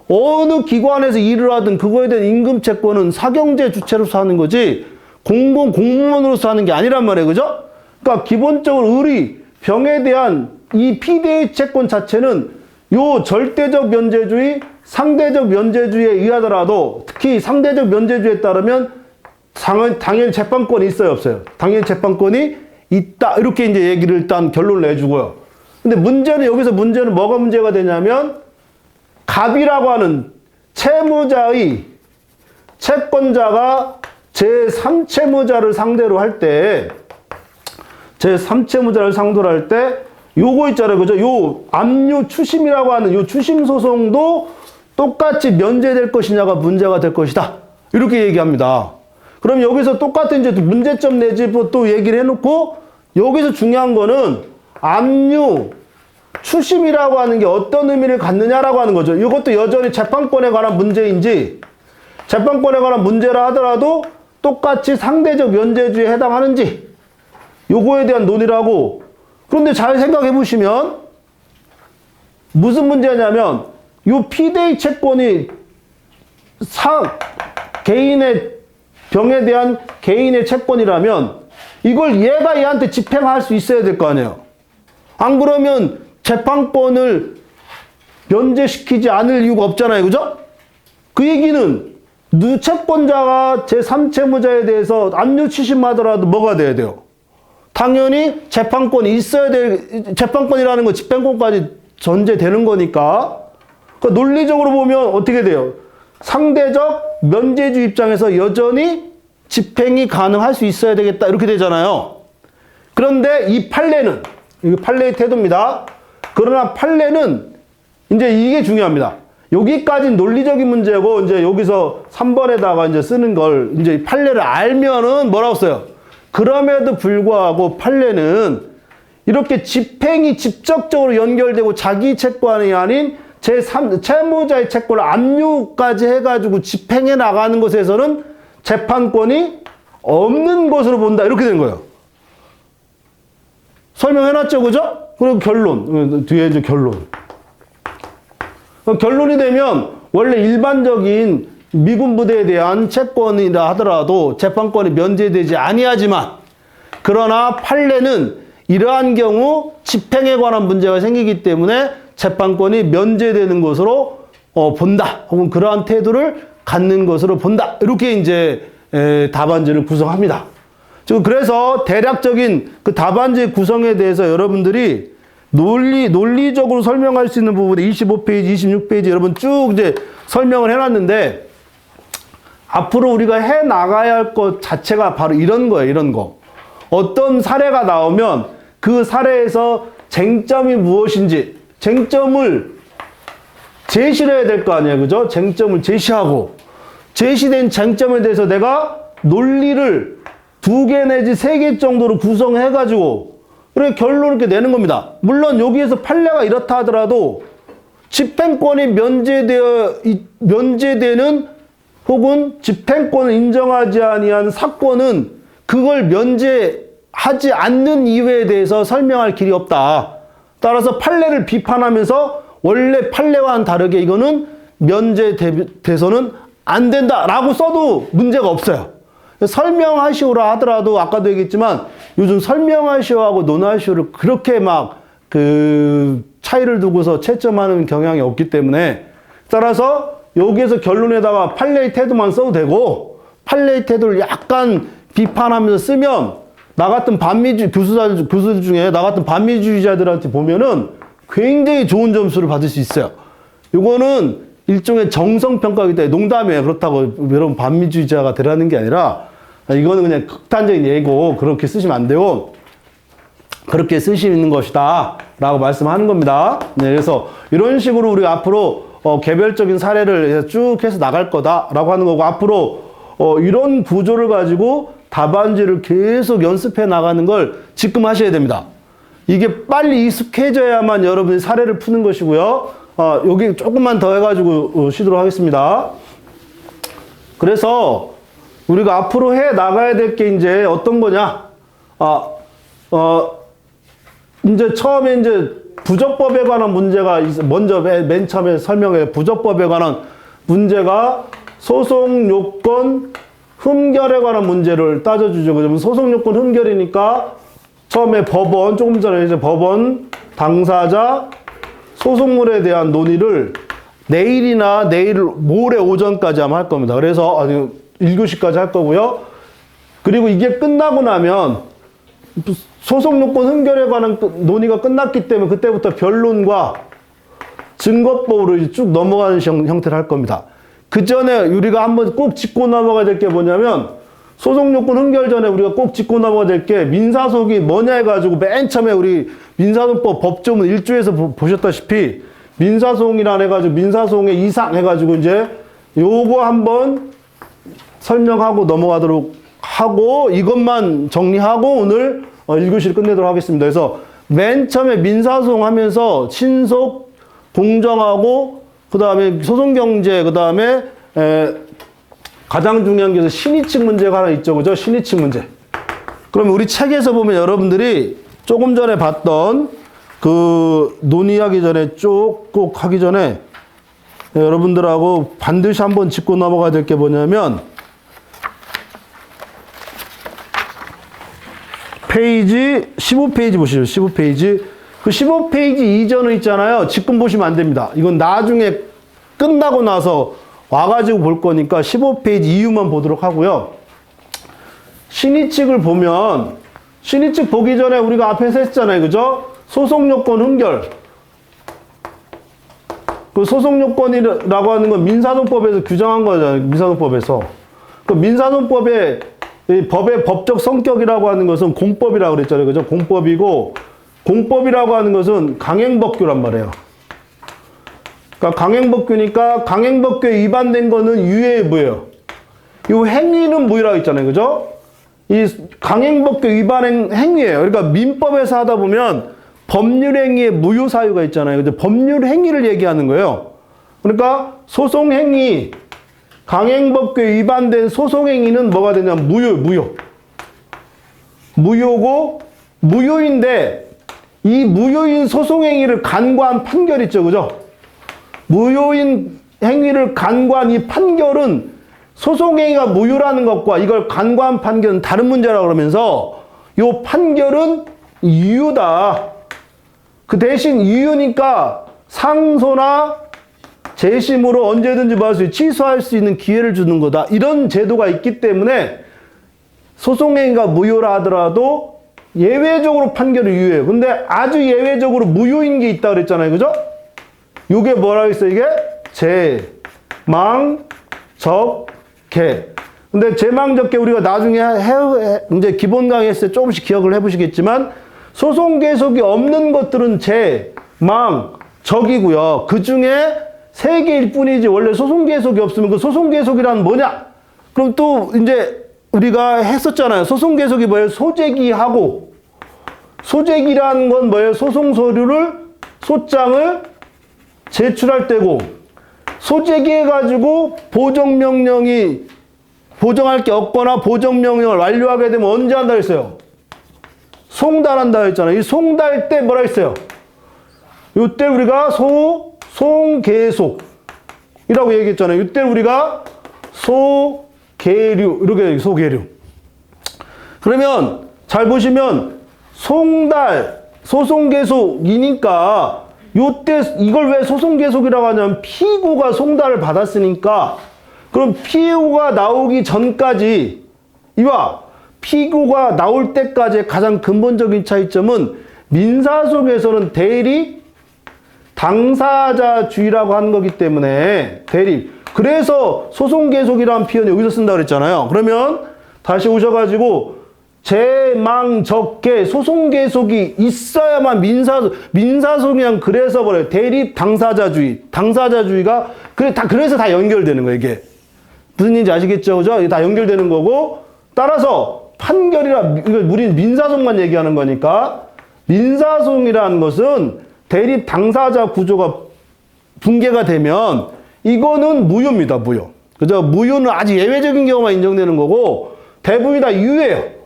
어느 기관에서 일을 하든 그거에 대한 임금 채권은 사경제 주체로서 하는 거지 공무원으로서 하는 게 아니란 말이에요. 그죠? 그러니까 기본적으로 을이 병에 대한 이 피대의 채권 자체는 요 절대적 면제주의, 상대적 면제주의에 의하더라도 특히 상대적 면제주의에 따르면 당연히 재판권이 있어요, 없어요? 당연히 재판권이 있다. 이렇게 이제 얘기를 일단 결론을 내주고요. 근데 문제는 여기서 문제는 뭐가 문제가 되냐면 갑이라고 하는 채무자의 채권자가 제3채무자를 상대로 할 때 제3채무자를 상대로 할 때 요거 있잖아요. 그죠? 요 압류 추심이라고 하는 요 추심 소송도 똑같이 면제될 것이냐가 문제가 될 것이다. 이렇게 얘기합니다. 그럼 여기서 똑같은 이제 문제점 내지 또 얘기를 해놓고 여기서 중요한 거는 압류 추심이라고 하는 게 어떤 의미를 갖느냐라고 하는 거죠. 이것도 여전히 재판권에 관한 문제인지 재판권에 관한 문제라 하더라도 똑같이 상대적 면제주의에 해당하는지 요거에 대한 논의라고. 그런데 잘 생각해 보시면 무슨 문제냐면 요 피대의 채권이 개인의 병에 대한 개인의 채권이라면 이걸 얘가 얘한테 집행할 수 있어야 될 거 아니에요. 안 그러면 재판권을 면제시키지 않을 이유가 없잖아요. 그죠? 그 얘기는 채권자가 제3채무자에 대해서 압류 추심하더라도 뭐가 돼야 돼요? 당연히 재판권이 있어야 될, 재판권이라는 건 집행권까지 전제되는 거니까. 그러니까 논리적으로 보면 어떻게 돼요? 상대적 면제주 입장에서 여전히 집행이 가능할 수 있어야 되겠다. 이렇게 되잖아요. 그런데 이 판례는, 이게 판례의 태도입니다. 그러나 판례는 이제 이게 중요합니다. 여기까지는 논리적인 문제고, 이제 여기서 3번에다가 이제 쓰는 걸, 이제 판례를 알면은 뭐라고 써요? 그럼에도 불구하고 판례는 이렇게 집행이 직접적으로 연결되고 자기 채권이 아닌 채무자의 채권을 압류까지 해가지고 집행해 나가는 것에서는 재판권이 없는 것으로 본다. 이렇게 된 거예요. 설명해놨죠, 그죠? 그리고 결론. 뒤에 이제 결론. 결론이 되면 원래 일반적인 미군 부대에 대한 채권이라 하더라도 재판권이 면제되지 아니하지만 그러나 판례는 이러한 경우 집행에 관한 문제가 생기기 때문에 재판권이 면제되는 것으로 본다. 혹은 그러한 태도를 갖는 것으로 본다. 이렇게 이제 답안지를 구성합니다. 지금 그래서 대략적인 그 답안지 구성에 대해서 여러분들이 논리적으로 설명할 수 있는 부분에 25페이지, 26페이지 여러분 쭉 이제 설명을 해놨는데 앞으로 우리가 해 나가야 할 것 자체가 바로 이런 거예요. 이런 거. 어떤 사례가 나오면 그 사례에서 쟁점이 무엇인지 쟁점을 제시를 해야 될 거 아니에요. 그죠? 쟁점을 제시하고 제시된 쟁점에 대해서 내가 논리를 2개 내지 3개 정도로 구성해가지고 그렇게 결론을 이렇게 내는 겁니다. 물론 여기에서 판례가 이렇다 하더라도 집행권이 면제되는 혹은 집행권을 인정하지 아니한 사건은 그걸 면제하지 않는 이유에 대해서 설명할 길이 없다. 따라서 판례를 비판하면서 원래 판례와는 다르게 이거는 면제돼서는 안 된다라고 써도 문제가 없어요. 설명하시오라 하더라도 아까도 얘기했지만 요즘 설명하시오하고 논하시오를 그렇게 막 그 차이를 두고서 채점하는 경향이 없기 때문에 따라서 여기에서 결론에다가 판례의 태도만 써도 되고 판례의 태도를 약간 비판하면서 쓰면 나 같은 교수들 중에 나 같은 반미주의자들한테 보면은 굉장히 좋은 점수를 받을 수 있어요. 이거는 일종의 정성평가이기 때문에 농담이에요. 그렇다고 여러분 반미주의자가 되라는 게 아니라 이거는 그냥 극단적인 예고 그렇게 쓰시면 안 되고 그렇게 쓰시는 것이다. 라고 말씀하는 겁니다. 네, 그래서 이런 식으로 우리가 앞으로 개별적인 사례를 쭉 해서 나갈 거다라고 하는 거고, 앞으로 이런 구조를 가지고 답안지를 계속 연습해 나가는 걸 지금 하셔야 됩니다. 이게 빨리 익숙해져야만 여러분이 사례를 푸는 것이고요. 여기 조금만 더 해가지고 쉬도록 하겠습니다. 그래서 우리가 앞으로 해 나가야 될 게 이제 어떤 거냐? 이제 처음에 이제 부적법에 관한 문제가 먼저 맨 처음에 설명해. 부적법에 관한 문제가 소송 요건 흠결에 관한 문제를 따져주죠. 그러면 소송 요건 흠결이니까 처음에 법원, 조금 전에 이제 법원, 당사자, 소송물에 대한 논의를 내일이나 모레 오전까지 아마 할 겁니다. 그래서 1교시까지 할 거고요. 그리고 이게 끝나고 나면 소송 요건 흠결에 관한 논의가 끝났기 때문에 그때부터 변론과 증거법으로 이제 쭉 넘어가는 형태를 할 겁니다. 그 전에 우리가 한번 꼭 짚고 넘어가야 될 게 뭐냐면, 소송 요건 흠결 전에 우리가 꼭 짚고 넘어가야 될 게 민사소송이 뭐냐 해가지고 맨 처음에 우리 민사소송법 법조문 1조에서 보셨다시피 민사소송이라 해가지고 민사소송의 이상 해가지고 이제 요거 한번 설명하고 넘어가도록 하고, 이것만 정리하고 오늘 1교시를 끝내도록 하겠습니다. 그래서 맨 처음에 민사소송 하면서 신속, 공정하고, 그 다음에 소송경제, 그 다음에 가장 중요한 게 신의칙 문제가 하나 있죠. 그죠? 신의칙 문제. 그러면 우리 책에서 보면 여러분들이 조금 전에 봤던 그 논의하기 전에 꼭 하기 전에 여러분들하고 반드시 한번 짚고 넘어가야 될 게 뭐냐면, 페이지 15페이지 보시죠. 15페이지. 그 15페이지 이전은 있잖아요. 지금 보시면 안 됩니다. 이건 나중에 끝나고 나서 와가지고 볼 거니까 15페이지 이유만 보도록 하고요. 신의칙을 보면, 신의칙 보기 전에 우리가 앞에서 했잖아요. 그죠? 소송요건 흠결. 그 소송요건이라고 하는 건 민사소송법에서 규정한 거잖아요. 민사소송법에서. 그 민사소송법의 법의 법적 성격이라고 하는 것은 공법이라고 그랬잖아요. 그죠? 공법이고, 공법이라고 하는 것은 강행법규란 말이에요. 그러니까 강행법규니까 강행법규에 위반된 거는 유예무예요. 이 행위는 무효라고 했잖아요. 그죠? 이 강행법규 위반 행위예요. 그러니까 민법에서 하다 보면 법률 행위에 무효 사유가 있잖아요. 그죠? 법률 행위를 얘기하는 거예요. 그러니까 소송 행위, 강행법규에 위반된 소송 행위는 뭐가 되냐면 무효. 무효고, 무효인데 이 무효인 소송행위를 간과한 판결 있죠. 그죠? 무효인 행위를 간과한 이 판결은 소송행위가 무효라는 것과 이걸 간과한 판결은 다른 문제라고 그러면서 이 판결은 유효다. 그 대신 유효니까 상소나 재심으로 언제든지 취소할 수 있는 기회를 주는 거다. 이런 제도가 있기 때문에 소송행위가 무효라 하더라도 예외적으로 판결이 유효해요. 근데 아주 예외적으로 무효인 게 있다 그랬잖아요. 그죠? 이게 뭐라고 했어요? 이게 제망적개. 근데 제망적개 우리가 나중에 이제 기본 강의 했을 때 조금씩 기억을 해보시겠지만, 소송 계속이 없는 것들은 제망적이고요. 그 중에 3개일 뿐이지 원래 소송 계속이 없으면 그 소송 계속이란 뭐냐? 그럼 또 이제 우리가 했었잖아요. 소송 계속이 뭐예요? 소제기하고, 소제기라는 건 뭐예요? 소송 서류를, 소장을 제출할 때고, 소제기해가지고 보정할 게 없거나 보정명령을 완료하게 되면 언제 한다 했어요? 송달한다 했잖아요. 이 송달 때 뭐라 했어요? 이때 우리가 소송계속이라고 얘기했잖아요. 이때 우리가 소계류, 이렇게 소계류. 그러면 잘 보시면 송달, 소송계속이니까 요때 이걸 왜 소송계속이라고 하냐면 피고가 송달을 받았으니까, 그럼 피고가 나오기 전까지, 피고가 나올 때까지의 가장 근본적인 차이점은 민사소송에서는 대리 당사자주의라고 하는 거기 때문에 그래서 소송계속이라는 표현을 여기서 쓴다고 그랬잖아요. 그러면 다시 오셔가지고 제망적계 소송 계속이 있어야만 민사소송이랑 그래서 그래요. 대립 당사자주의가 그래서 다 연결되는 거예요, 이게. 무슨 얘기인지 아시겠죠? 그죠? 이게 다 연결되는 거고, 따라서 우리는 민사소송만 얘기하는 거니까, 민사소송이라는 것은 대립 당사자 구조가 붕괴가 되면, 이거는 무효입니다, 무효. 그죠? 무효는 아주 예외적인 경우만 인정되는 거고, 대부분이 다 유예요.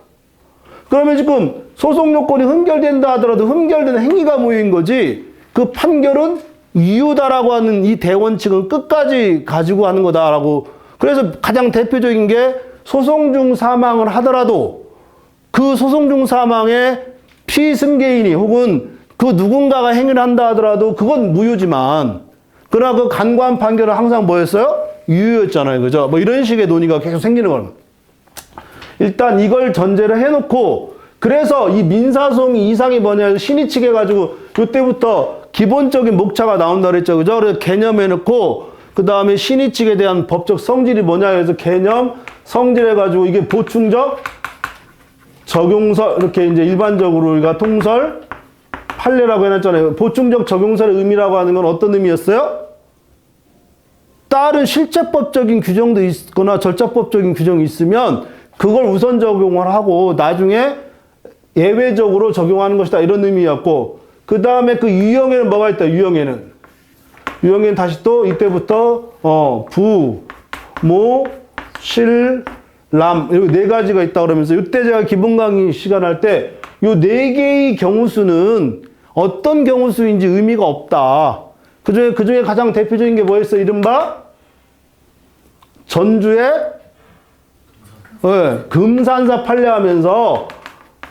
그러면 지금 소송 요건이 흠결된다 하더라도 흠결된 행위가 무효인 거지, 그 판결은 유효다라고 하는 이 대원칙은 끝까지 가지고 하는 거다라고. 그래서 가장 대표적인 게 소송 중 사망을 하더라도 그 소송 중 사망에 피승계인이 혹은 그 누군가가 행위를 한다 하더라도 그건 무효지만, 그러나 그 간과한 판결은 항상 뭐였어요? 유효였잖아요. 그죠? 뭐 이런 식의 논의가 계속 생기는 겁니다. 일단 이걸 전제를 해놓고, 그래서 이 민사소송이 이상이 뭐냐, 신의 측 해가지고 이때부터 기본적인 목차가 나온다 그랬죠. 그죠? 그래서 개념 해놓고, 그 다음에 신의 측에 대한 법적 성질이 뭐냐 해서 개념, 성질 해가지고 이게 보충적, 적용설, 이렇게 이제 일반적으로 우리가 통설, 판례라고 해놨잖아요. 보충적 적용설의 의미라고 하는 건 어떤 의미였어요? 다른 실체법적인 규정도 있거나 절차법적인 규정이 있으면 그걸 우선 적용을 하고 나중에 예외적으로 적용하는 것이다, 이런 의미였고, 그 다음에 그 유형에는 뭐가 있다? 유형에는 다시 또 이때부터 부, 모, 실, 람, 이렇게 네 가지가 있다 그러면서, 이때 제가 기본 강의 시간 할 때 요 네 개의 경우 수는 어떤 경우 수인지 의미가 없다. 그중에 가장 대표적인 게 뭐였어? 이른바 전주의 금산사 판례하면서,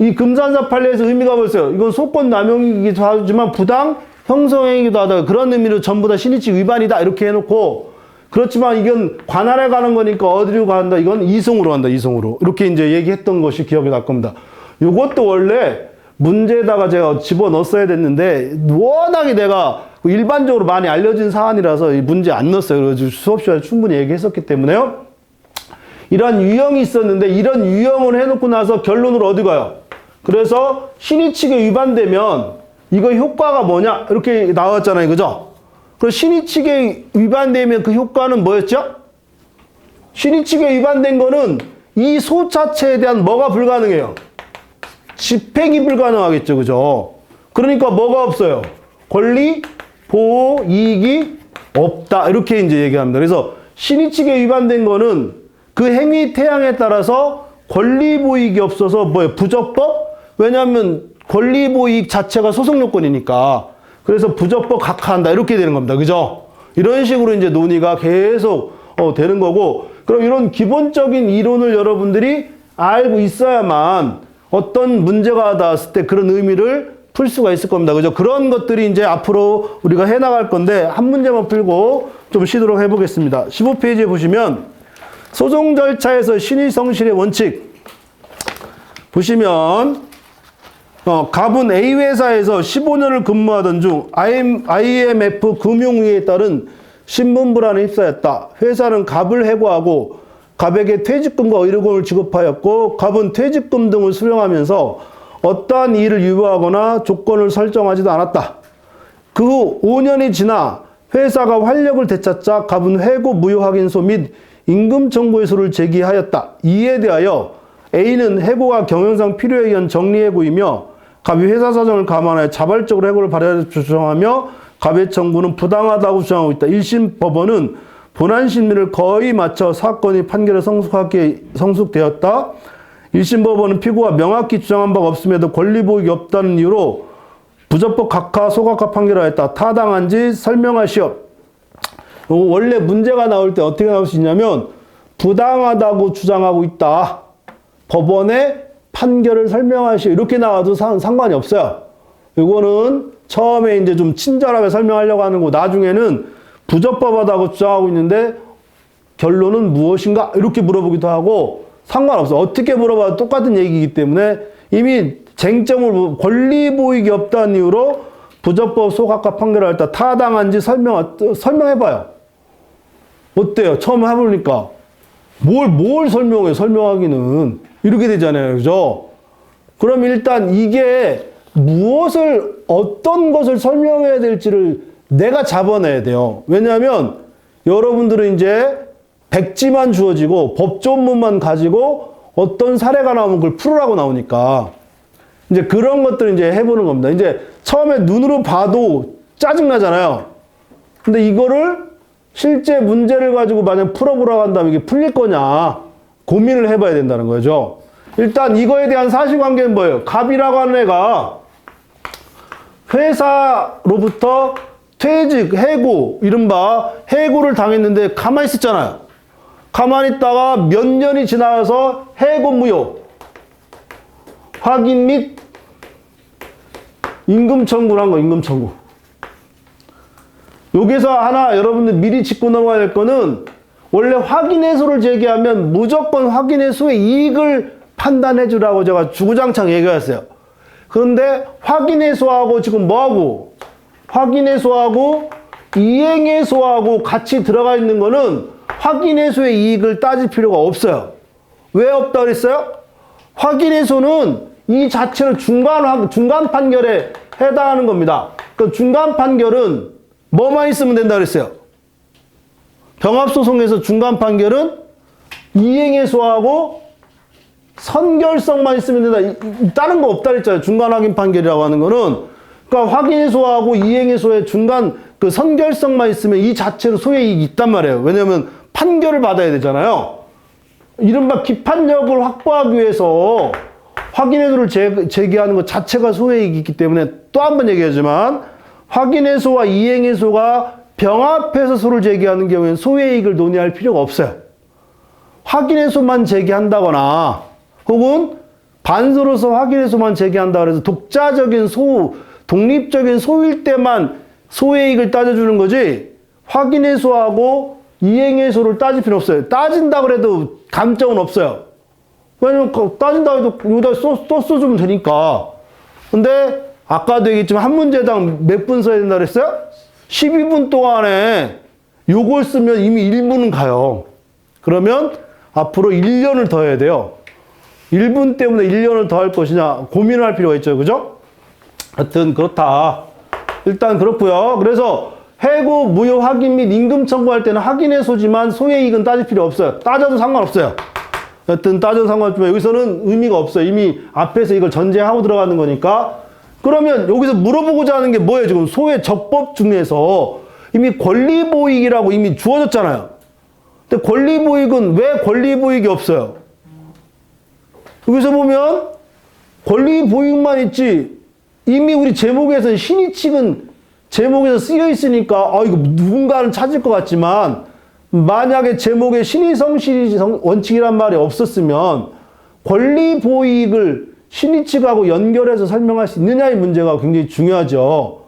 이 금산사 판례에서 의미가 뭐였어요? 이건 소권 남용이기도 하지만 부당 형성행위기도 하다, 그런 의미로 전부 다 신의칙 위반이다 이렇게 해놓고, 그렇지만 이건 관할에 가는 거니까 어디로 간다? 이건 이송으로 간다, 이송으로. 이렇게 이제 얘기했던 것이 기억이 날 겁니다. 요것도 원래 문제에다가 제가 집어넣었어야 됐는데, 워낙에 내가 일반적으로 많이 알려진 사안이라서 이 문제 안 넣었어요. 그래서 수업 시간에 충분히 얘기했었기 때문에요. 이런 유형이 있었는데, 이런 유형을 해놓고 나서 결론으로 어디 가요? 그래서 신의칙에 위반되면 이거 효과가 뭐냐? 이렇게 나왔잖아요. 그죠? 그래서 신의칙에 위반되면 그 효과는 뭐였죠? 신의칙에 위반된 거는 이 소 자체에 대한 뭐가 불가능해요? 집행이 불가능하겠죠. 그죠? 그러니까 뭐가 없어요? 권리, 보호, 이익이 없다. 이렇게 이제 얘기합니다. 그래서 신의칙에 위반된 거는 그 행위 태양에 따라서 권리 보이익이 없어서 뭐예요? 부적법? 왜냐하면 권리 보이익 자체가 소송 요건이니까. 그래서 부적법 각하한다. 이렇게 되는 겁니다. 그죠? 이런 식으로 이제 논의가 계속 되는 거고, 그럼 이런 기본적인 이론을 여러분들이 알고 있어야만 어떤 문제가 닿았을 때 그런 의미를 풀 수가 있을 겁니다. 그죠? 그런 것들이 이제 앞으로 우리가 해 나갈 건데, 한 문제만 풀고 좀 쉬도록 해보겠습니다. 15페이지에 보시면 소송 절차에서 신의 성실의 원칙 보시면, 갑은 A 회사에서 15년을 근무하던 중 IMF 금융위기에 따른 신분불안에 휩싸였다. 회사는 갑을 해고하고 갑에게 퇴직금과 의료금을 지급하였고, 갑은 퇴직금 등을 수령하면서 어떠한 일을 유보하거나 조건을 설정하지도 않았다. 그 후 5년이 지나 회사가 활력을 되찾자 갑은 해고 무효 확인서 및 임금 청구의소를 제기하였다. 이에 대하여 A는 해고가 경영상 필요에 의한 정리해고이며 갑이 회사 사정을 감안하여 자발적으로 해고를 발의하여 주장하며, 갑의 청구는 부당하다고 주장하고 있다. 1심 법원은 본안 심리를 거의 마쳐 사건이 판결에 성숙되었다. 1심 법원은 피고가 명확히 주장한 바가 없음에도 권리 보익이 없다는 이유로 부적법 각하, 소각하 판결하였다. 타당한지 설명하시오. 원래 문제가 나올 때 어떻게 나올 수 있냐면, 부당하다고 주장하고 있다. 법원의 판결을 설명하시오. 이렇게 나와도 상관이 없어요. 이거는 처음에 이제 좀 친절하게 설명하려고 하는 거, 나중에는 부적법하다고 주장하고 있는데 결론은 무엇인가? 이렇게 물어보기도 하고 상관없어. 어떻게 물어봐도 똑같은 얘기이기 때문에 이미 쟁점을 권리 보익이 없다는 이유로 부적법 소각과 판결할 때 타당한지 설명해봐요. 어때요? 처음 해보니까 뭘 설명해? 설명하기는 이렇게 되잖아요. 그죠? 그럼 일단 이게 어떤 것을 설명해야 될지를 내가 잡아내야 돼요. 왜냐하면 여러분들은 이제 백지만 주어지고 법조문만 가지고 어떤 사례가 나오면 그걸 풀으라고 나오니까 이제 그런 것들을 이제 해보는 겁니다. 이제 처음에 눈으로 봐도 짜증나잖아요. 근데 이거를 실제 문제를 가지고 만약 풀어보라고 한다면 이게 풀릴 거냐 고민을 해봐야 된다는 거죠. 일단 이거에 대한 사실관계는 뭐예요? 갑이라고 하는 애가 회사로부터 퇴직, 해고, 이른바 해고를 당했는데 가만히 있었잖아요. 가만히 있다가 몇 년이 지나서 해고 무효, 확인 및 임금 청구를 한 거, 임금 청구. 여기서 하나 여러분들 미리 짚고 넘어가야 될 거는 원래 확인해소를 제기하면 무조건 확인해소의 이익을 판단해 주라고 제가 주구장창 얘기했어요. 그런데 확인해소하고 지금 뭐하고? 확인해소하고 이행해소하고 같이 들어가 있는 거는 확인해소의 이익을 따질 필요가 없어요. 왜 없다 그랬어요? 확인해소는 이 자체로 중간 판결에 해당하는 겁니다. 그 중간 판결은 뭐만 있으면 된다 그랬어요? 병합소송에서 중간 판결은 이행해소하고 선결성만 있으면 된다. 다른 거 없다 그랬잖아요. 중간 확인 판결이라고 하는 거는. 그러니까 확인해소하고 이행해소의 중간 그 선결성만 있으면 이 자체로 소의 이익이 있단 말이에요. 왜냐하면 판결을 받아야 되잖아요. 이른바 기판력을 확보하기 위해서 확인해소를 제기하는 것 자체가 소의 이익이 있기 때문에 또 한 번 얘기하지만 확인해소와 이행해소가 병합해서 소를 제기하는 경우에는 소의 이익을 논의할 필요가 없어요. 확인해소만 제기한다거나 혹은 반소로서 확인해소만 제기한다 그래서 독립적인 소일 때만 소의 이익을 따져주는 거지 확인해소하고 이행해소를 따질 필요 없어요. 따진다 그래도 감점은 없어요. 왜냐면 따진다 해도 여기다 써주면 되니까. 근데 아까도 얘기했지만 한 문제당 몇 분 써야 된다 그랬어요? 12분 동안에 요걸 쓰면 이미 1분은 가요. 그러면 앞으로 1년을 더 해야 돼요. 1분 때문에 1년을 더 할 것이냐 고민을 할 필요가 있죠. 그죠? 하여튼 그렇다. 일단 그렇고요. 그래서 해고, 무효 확인 및 임금 청구할 때는 확인해소지만 소의 이익은 따질 필요 없어요. 따져도 상관없어요. 여튼 따져도 상관없지만 여기서는 의미가 없어요. 이미 앞에서 이걸 전제하고 들어가는 거니까. 그러면 여기서 물어보고자 하는 게 뭐예요? 지금 소의 적법 중에서 이미 권리보익이라고 이미 주어졌잖아요. 근데 권리보익은 왜 권리보익이 없어요? 여기서 보면 권리보익만 있지 이미 우리 제목에서는 신의칙은 제목에서 쓰여 있으니까 이거 누군가는 찾을 것 같지만 만약에 제목에 신의성실이 원칙이란 말이 없었으면 권리보익을 신의칙하고 연결해서 설명할 수 있느냐의 문제가 굉장히 중요하죠.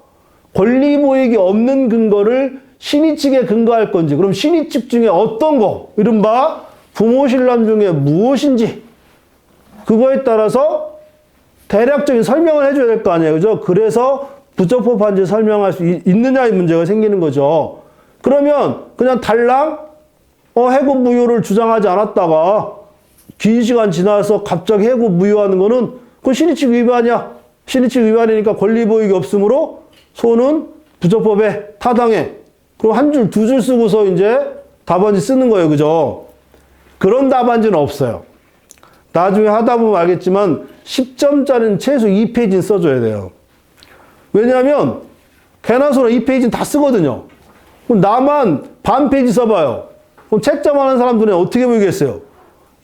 권리보익이 없는 근거를 신의칙에 근거할 건지 그럼 신의칙 중에 어떤 거 이른바 부모신람 중에 무엇인지 그거에 따라서 대략적인 설명을 해줘야 될 거 아니에요. 그죠? 그래서 부적법 판결 설명할 수 있느냐의 문제가 생기는 거죠. 그러면 그냥 달랑 해고 무효를 주장하지 않았다가 긴 시간 지나서 갑자기 해고 무효하는 거는 그건 신의칙 위반이야. 신의칙 위반이니까 권리보익이 없으므로 소는 부적법에 타당해. 그럼 한 줄, 두 줄 쓰고서 이제 답안지 쓰는 거예요. 그죠? 그런 답안지는 없어요. 나중에 하다 보면 알겠지만 10점짜리는 최소 2페이지는 써줘야 돼요. 왜냐하면 개나 소나 2페이지는 다 쓰거든요. 그럼 나만 반 페이지 써봐요. 그럼 채점하는 사람들은 어떻게 보이겠어요?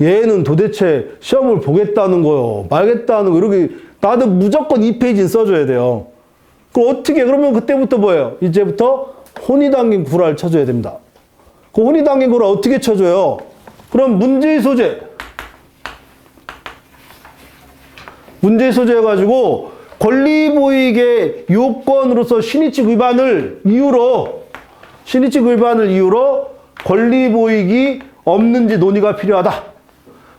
얘는 도대체 시험을 보겠다는 거요, 말겠다는 거 이렇게 나도 무조건 2페이지는 써줘야 돼요. 그럼 어떻게 그러면 그때부터 뭐예요? 이제부터 혼이 담긴 구라를 쳐줘야 됩니다. 그 혼이 담긴 구라 어떻게 쳐줘요? 그럼 문제의 소재 해가지고 권리보익의 요건으로서 신의칙 위반을 이유로 권리보익이 없는지 논의가 필요하다.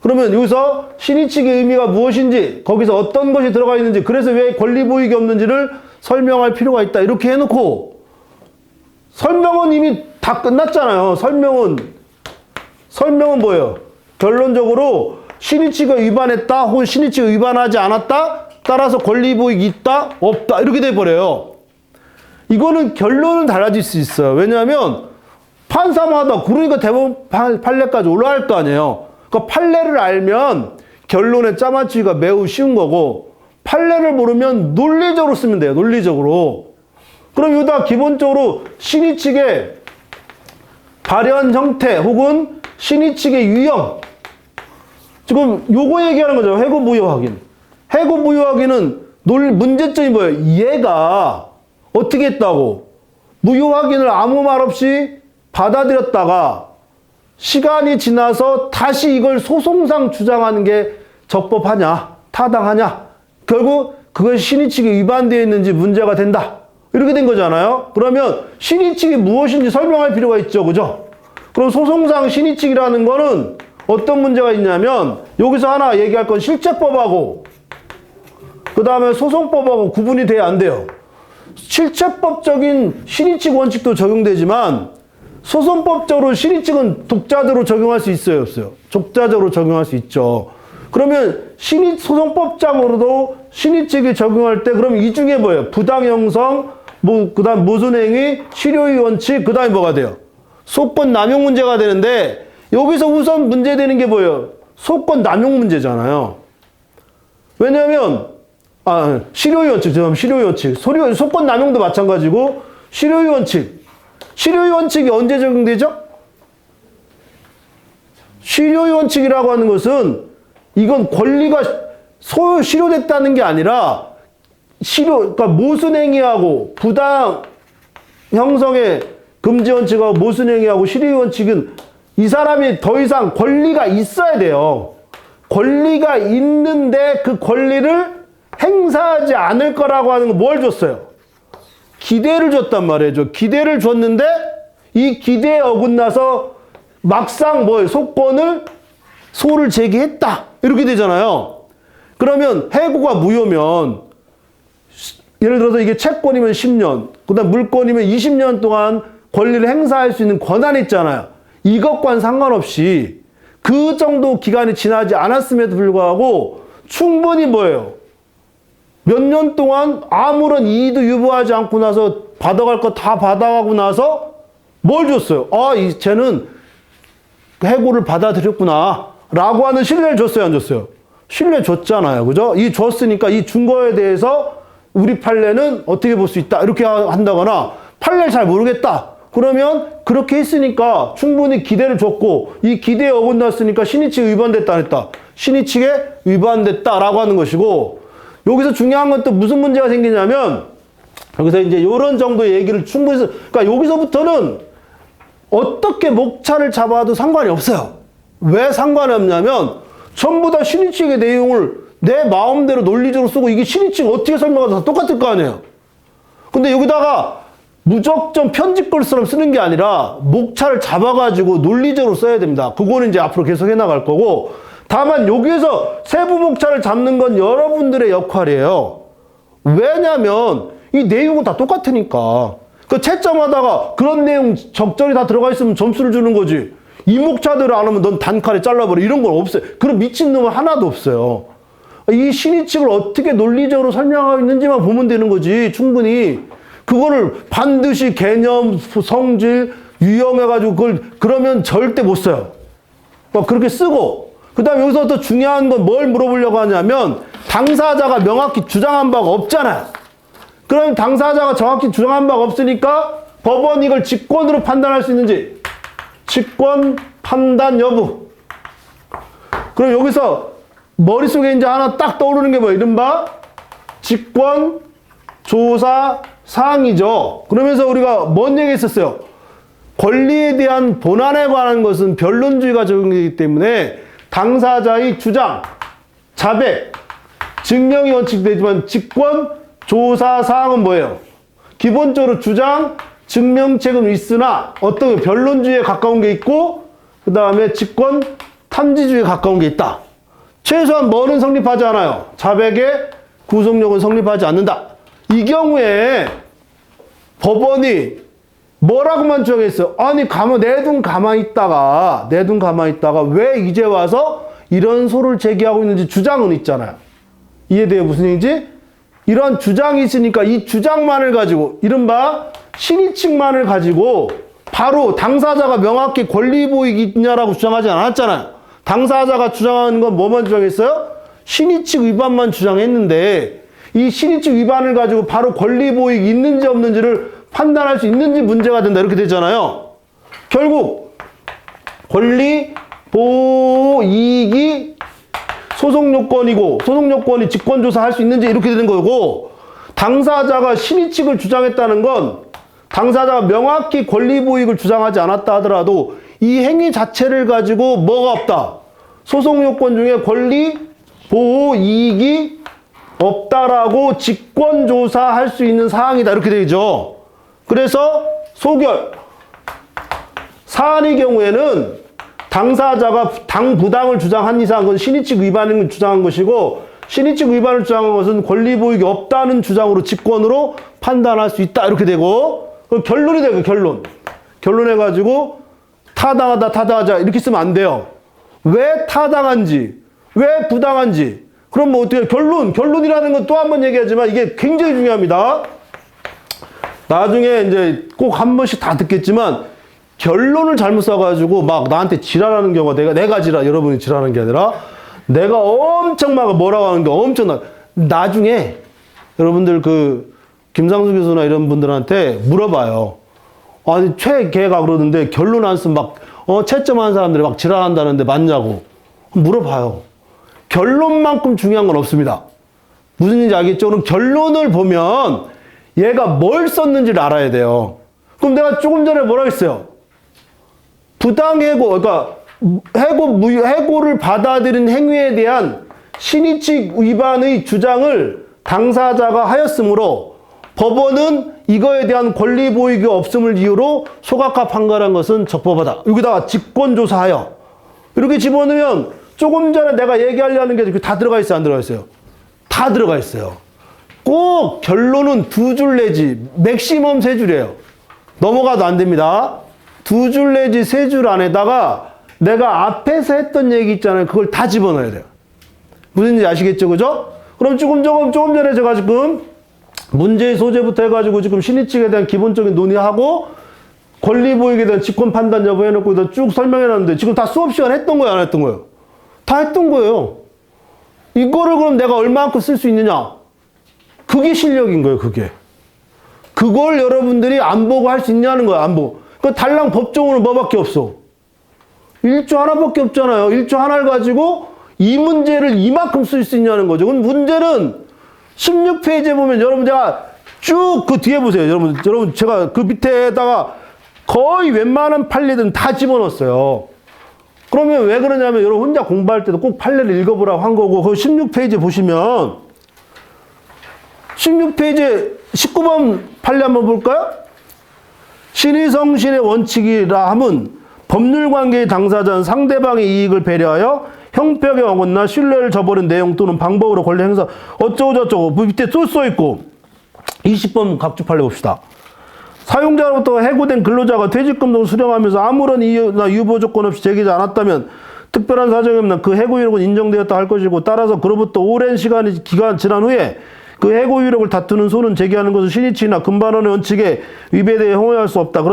그러면 여기서 신의칙의 의미가 무엇인지 거기서 어떤 것이 들어가 있는지 그래서 왜 권리보익이 없는지를 설명할 필요가 있다. 이렇게 해놓고 설명은 이미 다 끝났잖아요. 설명은 뭐예요? 결론적으로 신의치가 위반했다 혹은 신의치가 위반하지 않았다 따라서 권리부익이 있다 없다 이렇게 돼버려요. 이거는 결론은 달라질 수 있어요. 왜냐하면 판사마다 그러니까 대법원 판례까지 올라갈 거 아니에요. 그러니까 판례를 알면 결론의 짜맞추기가 매우 쉬운 거고 판례를 모르면 논리적으로 쓰면 돼요. 논리적으로. 그럼 여기다 기본적으로 신의 측의 발현 형태 혹은 신의 측의 유형 지금 요거 얘기하는 거죠. 해고 무효 확인. 해고 무효 확인은 문제점이 뭐예요? 얘가 어떻게 했다고 무효 확인을 아무 말 없이 받아들였다가 시간이 지나서 다시 이걸 소송상 주장하는 게 적법하냐 타당하냐 결국 그것이 신의 측에 위반되어 있는지 문제가 된다 이렇게 된 거잖아요. 그러면 신의 측이 무엇인지 설명할 필요가 있죠. 그죠? 그럼 소송상 신의 측이라는 거는 어떤 문제가 있냐면 여기서 하나 얘기할 건 실체법하고 그 다음에 소송법하고 구분이 돼야 안 돼요. 실체법적인 신의 측 원칙도 적용되지만 소송법적으로 신의 측은 독자적으로 적용할 수 있어요, 없어요? 독자적으로 적용할 수 있죠. 그러면 소송법장으로도 신의 측이 적용할 때 그럼 이 중에 뭐예요? 부당 형성, 그다음 모순행위, 실효의 원칙, 그다음에 뭐가 돼요? 소권 남용 문제가 되는데 여기서 우선 문제되는 게 뭐예요? 소권 남용 문제잖아요. 왜냐하면 실효의 원칙, 실효의 원칙, 소권 남용도 마찬가지고 실효의 원칙. 실효의 원칙이 언제 적용되죠? 실효의 원칙이라고 하는 것은 이건 권리가 실효됐다는 게 아니라 그러니까 모순행위하고 부당 형성의 금지 원칙하고 모순행위하고 실효의 원칙은 이 사람이 더 이상 권리가 있어야 돼요. 권리가 있는데 그 권리를 행사하지 않을 거라고 하는 건 뭘 줬어요? 기대를 줬단 말이에요. 기대를 줬는데 이 기대에 어긋나서 막상 소를 제기했다. 이렇게 되잖아요. 그러면 해고가 무효면 예를 들어서 이게 채권이면 10년, 그다음 물권이면 20년 동안 권리를 행사할 수 있는 권한이 있잖아요. 이것과는 상관없이 그 정도 기간이 지나지 않았음에도 불구하고 충분히 몇 년 동안 아무런 이의도 유보하지 않고 나서 받아갈 거 다 받아가고 나서 뭘 줬어요? 쟤는 해고를 받아들였구나. 라고 하는 신뢰를 줬어요, 안 줬어요? 신뢰 줬잖아요. 그죠? 이 줬으니까 이 증거에 대해서 우리 판례는 어떻게 볼 수 있다. 이렇게 한다거나 판례를 잘 모르겠다. 그러면 그렇게 했으니까 충분히 기대를 줬고 이 기대에 어긋났으니까 신의 측에 위반됐다 안 했다. 신의 측에 위반됐다라고 하는 것이고 여기서 중요한 건 또 무슨 문제가 생기냐면 여기서 이제 이런 정도의 얘기를 충분히 해서 그러니까 여기서부터는 어떻게 목차를 잡아도 상관이 없어요. 왜 상관이 없냐면 전부 다 신의 측의 내용을 내 마음대로 논리적으로 쓰고 이게 신의 측 어떻게 설명하도 다 똑같을 거 아니에요. 근데 여기다가 무작정 편집글처럼 쓰는 게 아니라 목차를 잡아가지고 논리적으로 써야 됩니다. 그거는 이제 앞으로 계속 해나갈 거고 다만 여기에서 세부 목차를 잡는 건 여러분들의 역할이에요. 왜냐면 이 내용은 다 똑같으니까. 그 채점하다가 그런 내용 적절히 다 들어가 있으면 점수를 주는 거지. 이 목차들을 안 하면 넌 단칼에 잘라버려. 이런 건 없어요. 그런 미친놈은 하나도 없어요. 이 신의 측을 어떻게 논리적으로 설명하고 있는지만 보면 되는 거지. 충분히. 그거를 반드시 개념, 성질, 유형해가지고 그러면 절대 못 써요. 그렇게 쓰고 그 다음에 여기서 또 중요한 건 뭘 물어보려고 하냐면 당사자가 명확히 주장한 바가 없잖아요. 그럼 당사자가 정확히 주장한 바가 없으니까 법원이 이걸 직권으로 판단할 수 있는지 직권 판단 여부. 그럼 여기서 머릿속에 이제 하나 딱 떠오르는 게 뭐야? 이른바 직권 조사 사항이죠. 그러면서 우리가 뭔 얘기 했었어요? 권리에 대한 본안에 관한 것은 변론주의가 적용되기 때문에 당사자의 주장, 자백, 증명이 원칙되지만 직권, 조사 사항은 뭐예요? 기본적으로 주장, 증명책은 있으나 어떤 변론주의에 가까운 게 있고 그 다음에 직권, 탐지주의에 가까운 게 있다. 최소한 뭐는 성립하지 않아요? 자백의 구속력은 성립하지 않는다. 이 경우에 법원이 뭐라고만 주장했어요? 아니 내 돈 가만히 있다가 왜 이제 와서 이런 소를 제기하고 있는지 주장은 있잖아요. 이해돼요? 무슨 얘기인지? 이런 주장이 있으니까 이 주장만을 가지고 이른바 신의측만을 가지고 바로 당사자가 명확히 권리 보이기 있냐라고 주장하지 않았잖아요. 당사자가 주장하는 건 뭐만 주장했어요? 신의측 위반만 주장했는데 이 신의측 위반을 가지고 바로 권리 보이기 있는지 없는지를 판단할 수 있는지 문제가 된다 이렇게 되잖아요. 결국 권리 보호 이익이 소송 요건이고 소송 요건이 직권조사할 수 있는지 이렇게 되는 거고 당사자가 신의측을 주장했다는 건 당사자가 명확히 권리 보이익을 주장하지 않았다 하더라도 이 행위 자체를 가지고 뭐가 없다. 소송 요건 중에 권리 보호 이익이 없다라고 직권조사할 수 있는 사항이다 이렇게 되죠. 그래서 소결 사안의 경우에는 당사자가 부당을 주장한 이상 그건 신의측 위반을 주장한 것이고 신의측 위반을 주장한 것은 권리 보이익이 없다는 주장으로 직권으로 판단할 수 있다 이렇게 되고 결론이 되고 결론해가지고 타당하자 이렇게 쓰면 안 돼요. 왜 타당한지 왜 부당한지 그럼 뭐 어떻게 결론이라는 건 또 한 번 얘기하지만 이게 굉장히 중요합니다. 나중에 이제 꼭 한 번씩 다 듣겠지만 결론을 잘못 써가지고 막 나한테 지랄하는 경우가 내가 지랄 여러분이 지랄하는 게 아니라 내가 엄청 막 뭐라고 하는 게 엄청 나중에 여러분들 그 김상수 교수나 이런 분들한테 물어봐요. 아니 최걔가 그러는데 결론 안 쓰면 막 채점하는 사람들이 막 지랄한다는데 맞냐고 물어봐요. 결론만큼 중요한 건 없습니다. 무슨 얘기인지 알겠죠? 그럼 결론을 보면 얘가 뭘 썼는지를 알아야 돼요. 그럼 내가 조금 전에 뭐라고 했어요? 부당해고, 그러니까 해고를 받아들인 행위에 대한 신의측 위반의 주장을 당사자가 하였으므로 법원은 이거에 대한 권리 보이기 없음을 이유로 소각과 판결한 것은 적법하다. 여기다가 직권조사하여 이렇게 집어넣으면 조금 전에 내가 얘기하려는 게 다 들어가 있어요? 안 들어가 있어요? 다 들어가 있어요. 꼭 결론은 2줄 내지 맥시멈 3줄이에요. 넘어가도 안 됩니다. 2줄 내지 3줄 안에다가 내가 앞에서 했던 얘기 있잖아요. 그걸 다 집어넣어야 돼요. 무슨 얘기인지 아시겠죠? 그죠? 그럼 조금 전에 제가 지금 문제의 소재부터 해가지고 지금 신의측에 대한 기본적인 논의하고 권리 보이익에 대한 직권 판단 여부 해놓고 쭉 설명해놨는데 지금 다 수업 시간 했던 거예요? 안 했던 거예요? 다 했던 거예요. 이거를 그럼 내가 얼마만큼 쓸 수 있느냐? 그게 실력인 거예요, 그게. 그걸 여러분들이 안 보고 할 수 있냐는 거야, 안 보고. 그 달랑 법정으로 뭐밖에 없어? 1조 하나밖에 없잖아요. 1조 하나를 가지고 이 문제를 이만큼 쓸 수 있냐는 거죠. 그럼 문제는 16페이지에 보면 여러분 제가 쭉 그 뒤에 보세요. 여러분 제가 그 밑에다가 거의 웬만한 판례들은 다 집어넣었어요. 그러면 왜 그러냐면 여러분 혼자 공부할 때도 꼭 판례를 읽어보라고 한 거고 그 16페이지 보시면 16페이지 19번 판례 한번 볼까요? 신의성신의 원칙이라 함은 법률관계의 당사자는 상대방의 이익을 배려하여 형평에 어긋나 신뢰를 저버린 내용 또는 방법으로 권리 행사 어쩌고저쩌고 밑에 또 써있고 20번 각주 판례 봅시다. 사용자로부터 해고된 근로자가 퇴직금 등을 수령하면서 아무런 이유나 유보 조건 없이 제기하지 않았다면 특별한 사정이 없는 그 해고 이력은 인정되었다 할 것이고 따라서 그로부터 오랜 기간 지난 후에 그 해고 이력을 다투는 소는 제기하는 것은 신의칙이나 금반원의 원칙에 위배되어 형용할 수 없다.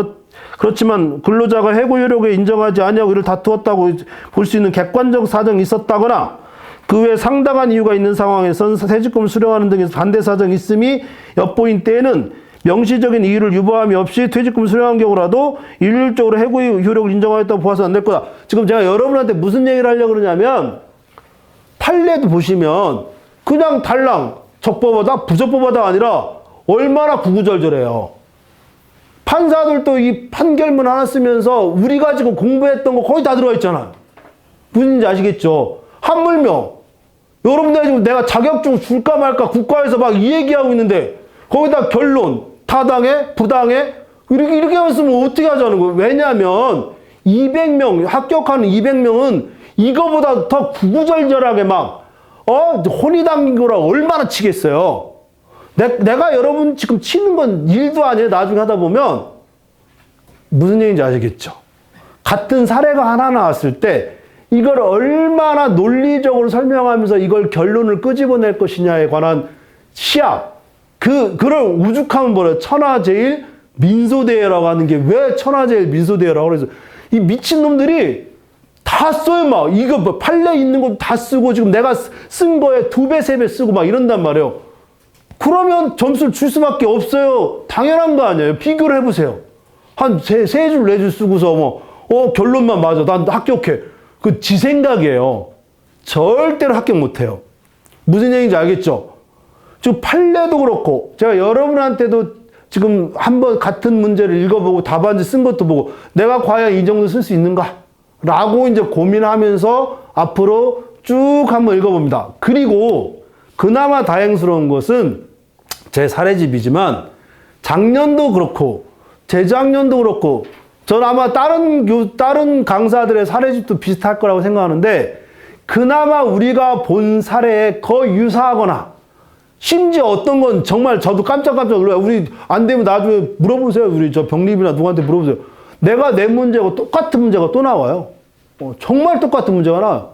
그렇지만 근로자가 해고 이력에 인정하지 아니하고 이를 다투었다고 볼 수 있는 객관적 사정이 있었다거나 그 외에 상당한 이유가 있는 상황에선 퇴직금을 수령하는 등의 반대 사정이 있음이 엿보인 때에는 명시적인 이유를 유보함이 없이 퇴직금을 수령한 경우라도 일률적으로 해고 효력을 인정하였다고 보아서 안 될 거다. 지금 제가 여러분한테 무슨 얘기를 하려고 그러냐면 판례도 보시면 그냥 달랑 적법하다 부적법하다가 아니라 얼마나 구구절절해요. 판사들도 이 판결문 하나 쓰면서 우리가 지금 공부했던 거 거의 다 들어가 있잖아요. 무슨 얘기인지 아시겠죠? 하물며 여러분들 지금 내가 자격증 줄까 말까 국가에서 막 이 얘기하고 있는데 거기다 결론 타당해? 부당해? 이렇게 했으면 어떻게 하자는 거예요? 왜냐하면 200명 합격하는 200명은 이거보다 더 구구절절하게 막 혼이 담긴 거라 얼마나 치겠어요. 내가 여러분 지금 치는 건 일도 아니에요. 나중에 하다 보면 무슨 얘기인지 아시겠죠? 같은 사례가 하나 나왔을 때 이걸 얼마나 논리적으로 설명하면서 이걸 결론을 끄집어낼 것이냐에 관한 시합. 그런 우죽하면 뭐래? 천하제일 민소대회라고 하는 게 왜 천하제일 민소대회라고 그래서 이 미친놈들이 다 써요, 막. 이거 뭐 판례 있는 거 다 쓰고 지금 내가 쓴 거에 2배, 3배 쓰고 막 이런단 말이에요. 그러면 점수를 줄 수밖에 없어요. 당연한 거 아니에요. 비교를 해보세요. 한 세 줄, 4줄 쓰고서 결론만 맞아. 난 합격해. 그 지 생각이에요. 절대로 합격 못해요. 무슨 얘기인지 알겠죠? 지금 판례도 그렇고 제가 여러분한테도 지금 한번 같은 문제를 읽어보고 답안지 쓴 것도 보고 내가 과연 이 정도 쓸 수 있는가? 라고 이제 고민하면서 앞으로 쭉 한번 읽어봅니다. 그리고 그나마 다행스러운 것은 제 사례집이지만 작년도 그렇고 재작년도 그렇고 전 아마 다른 강사들의 사례집도 비슷할 거라고 생각하는데 그나마 우리가 본 사례에 거의 유사하거나 심지어 어떤 건 정말 저도 깜짝깜짝 놀라요. 우리 안 되면 나중에 물어보세요. 우리 저 병립이나 누구한테 물어보세요. 내가 낸 문제가 똑같은 문제가 또 나와요. 정말 똑같은 문제가 나와요.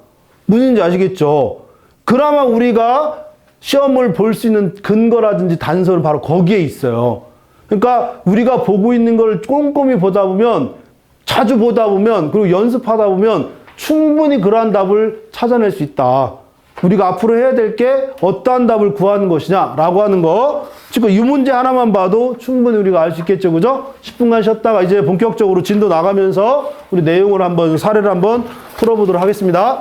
무슨지 아시겠죠? 그나마 우리가 시험을 볼 수 있는 근거라든지 단서는 바로 거기에 있어요. 그러니까 우리가 보고 있는 걸 꼼꼼히 보다 보면 자주 보다 보면 그리고 연습하다 보면 충분히 그러한 답을 찾아낼 수 있다. 우리가 앞으로 해야 될 게 어떠한 답을 구하는 것이냐라고 하는 거. 지금 이 문제 하나만 봐도 충분히 우리가 알 수 있겠죠. 그죠? 10분간 쉬었다가 이제 본격적으로 진도 나가면서 우리 내용을 한번, 사례를 한번 풀어보도록 하겠습니다.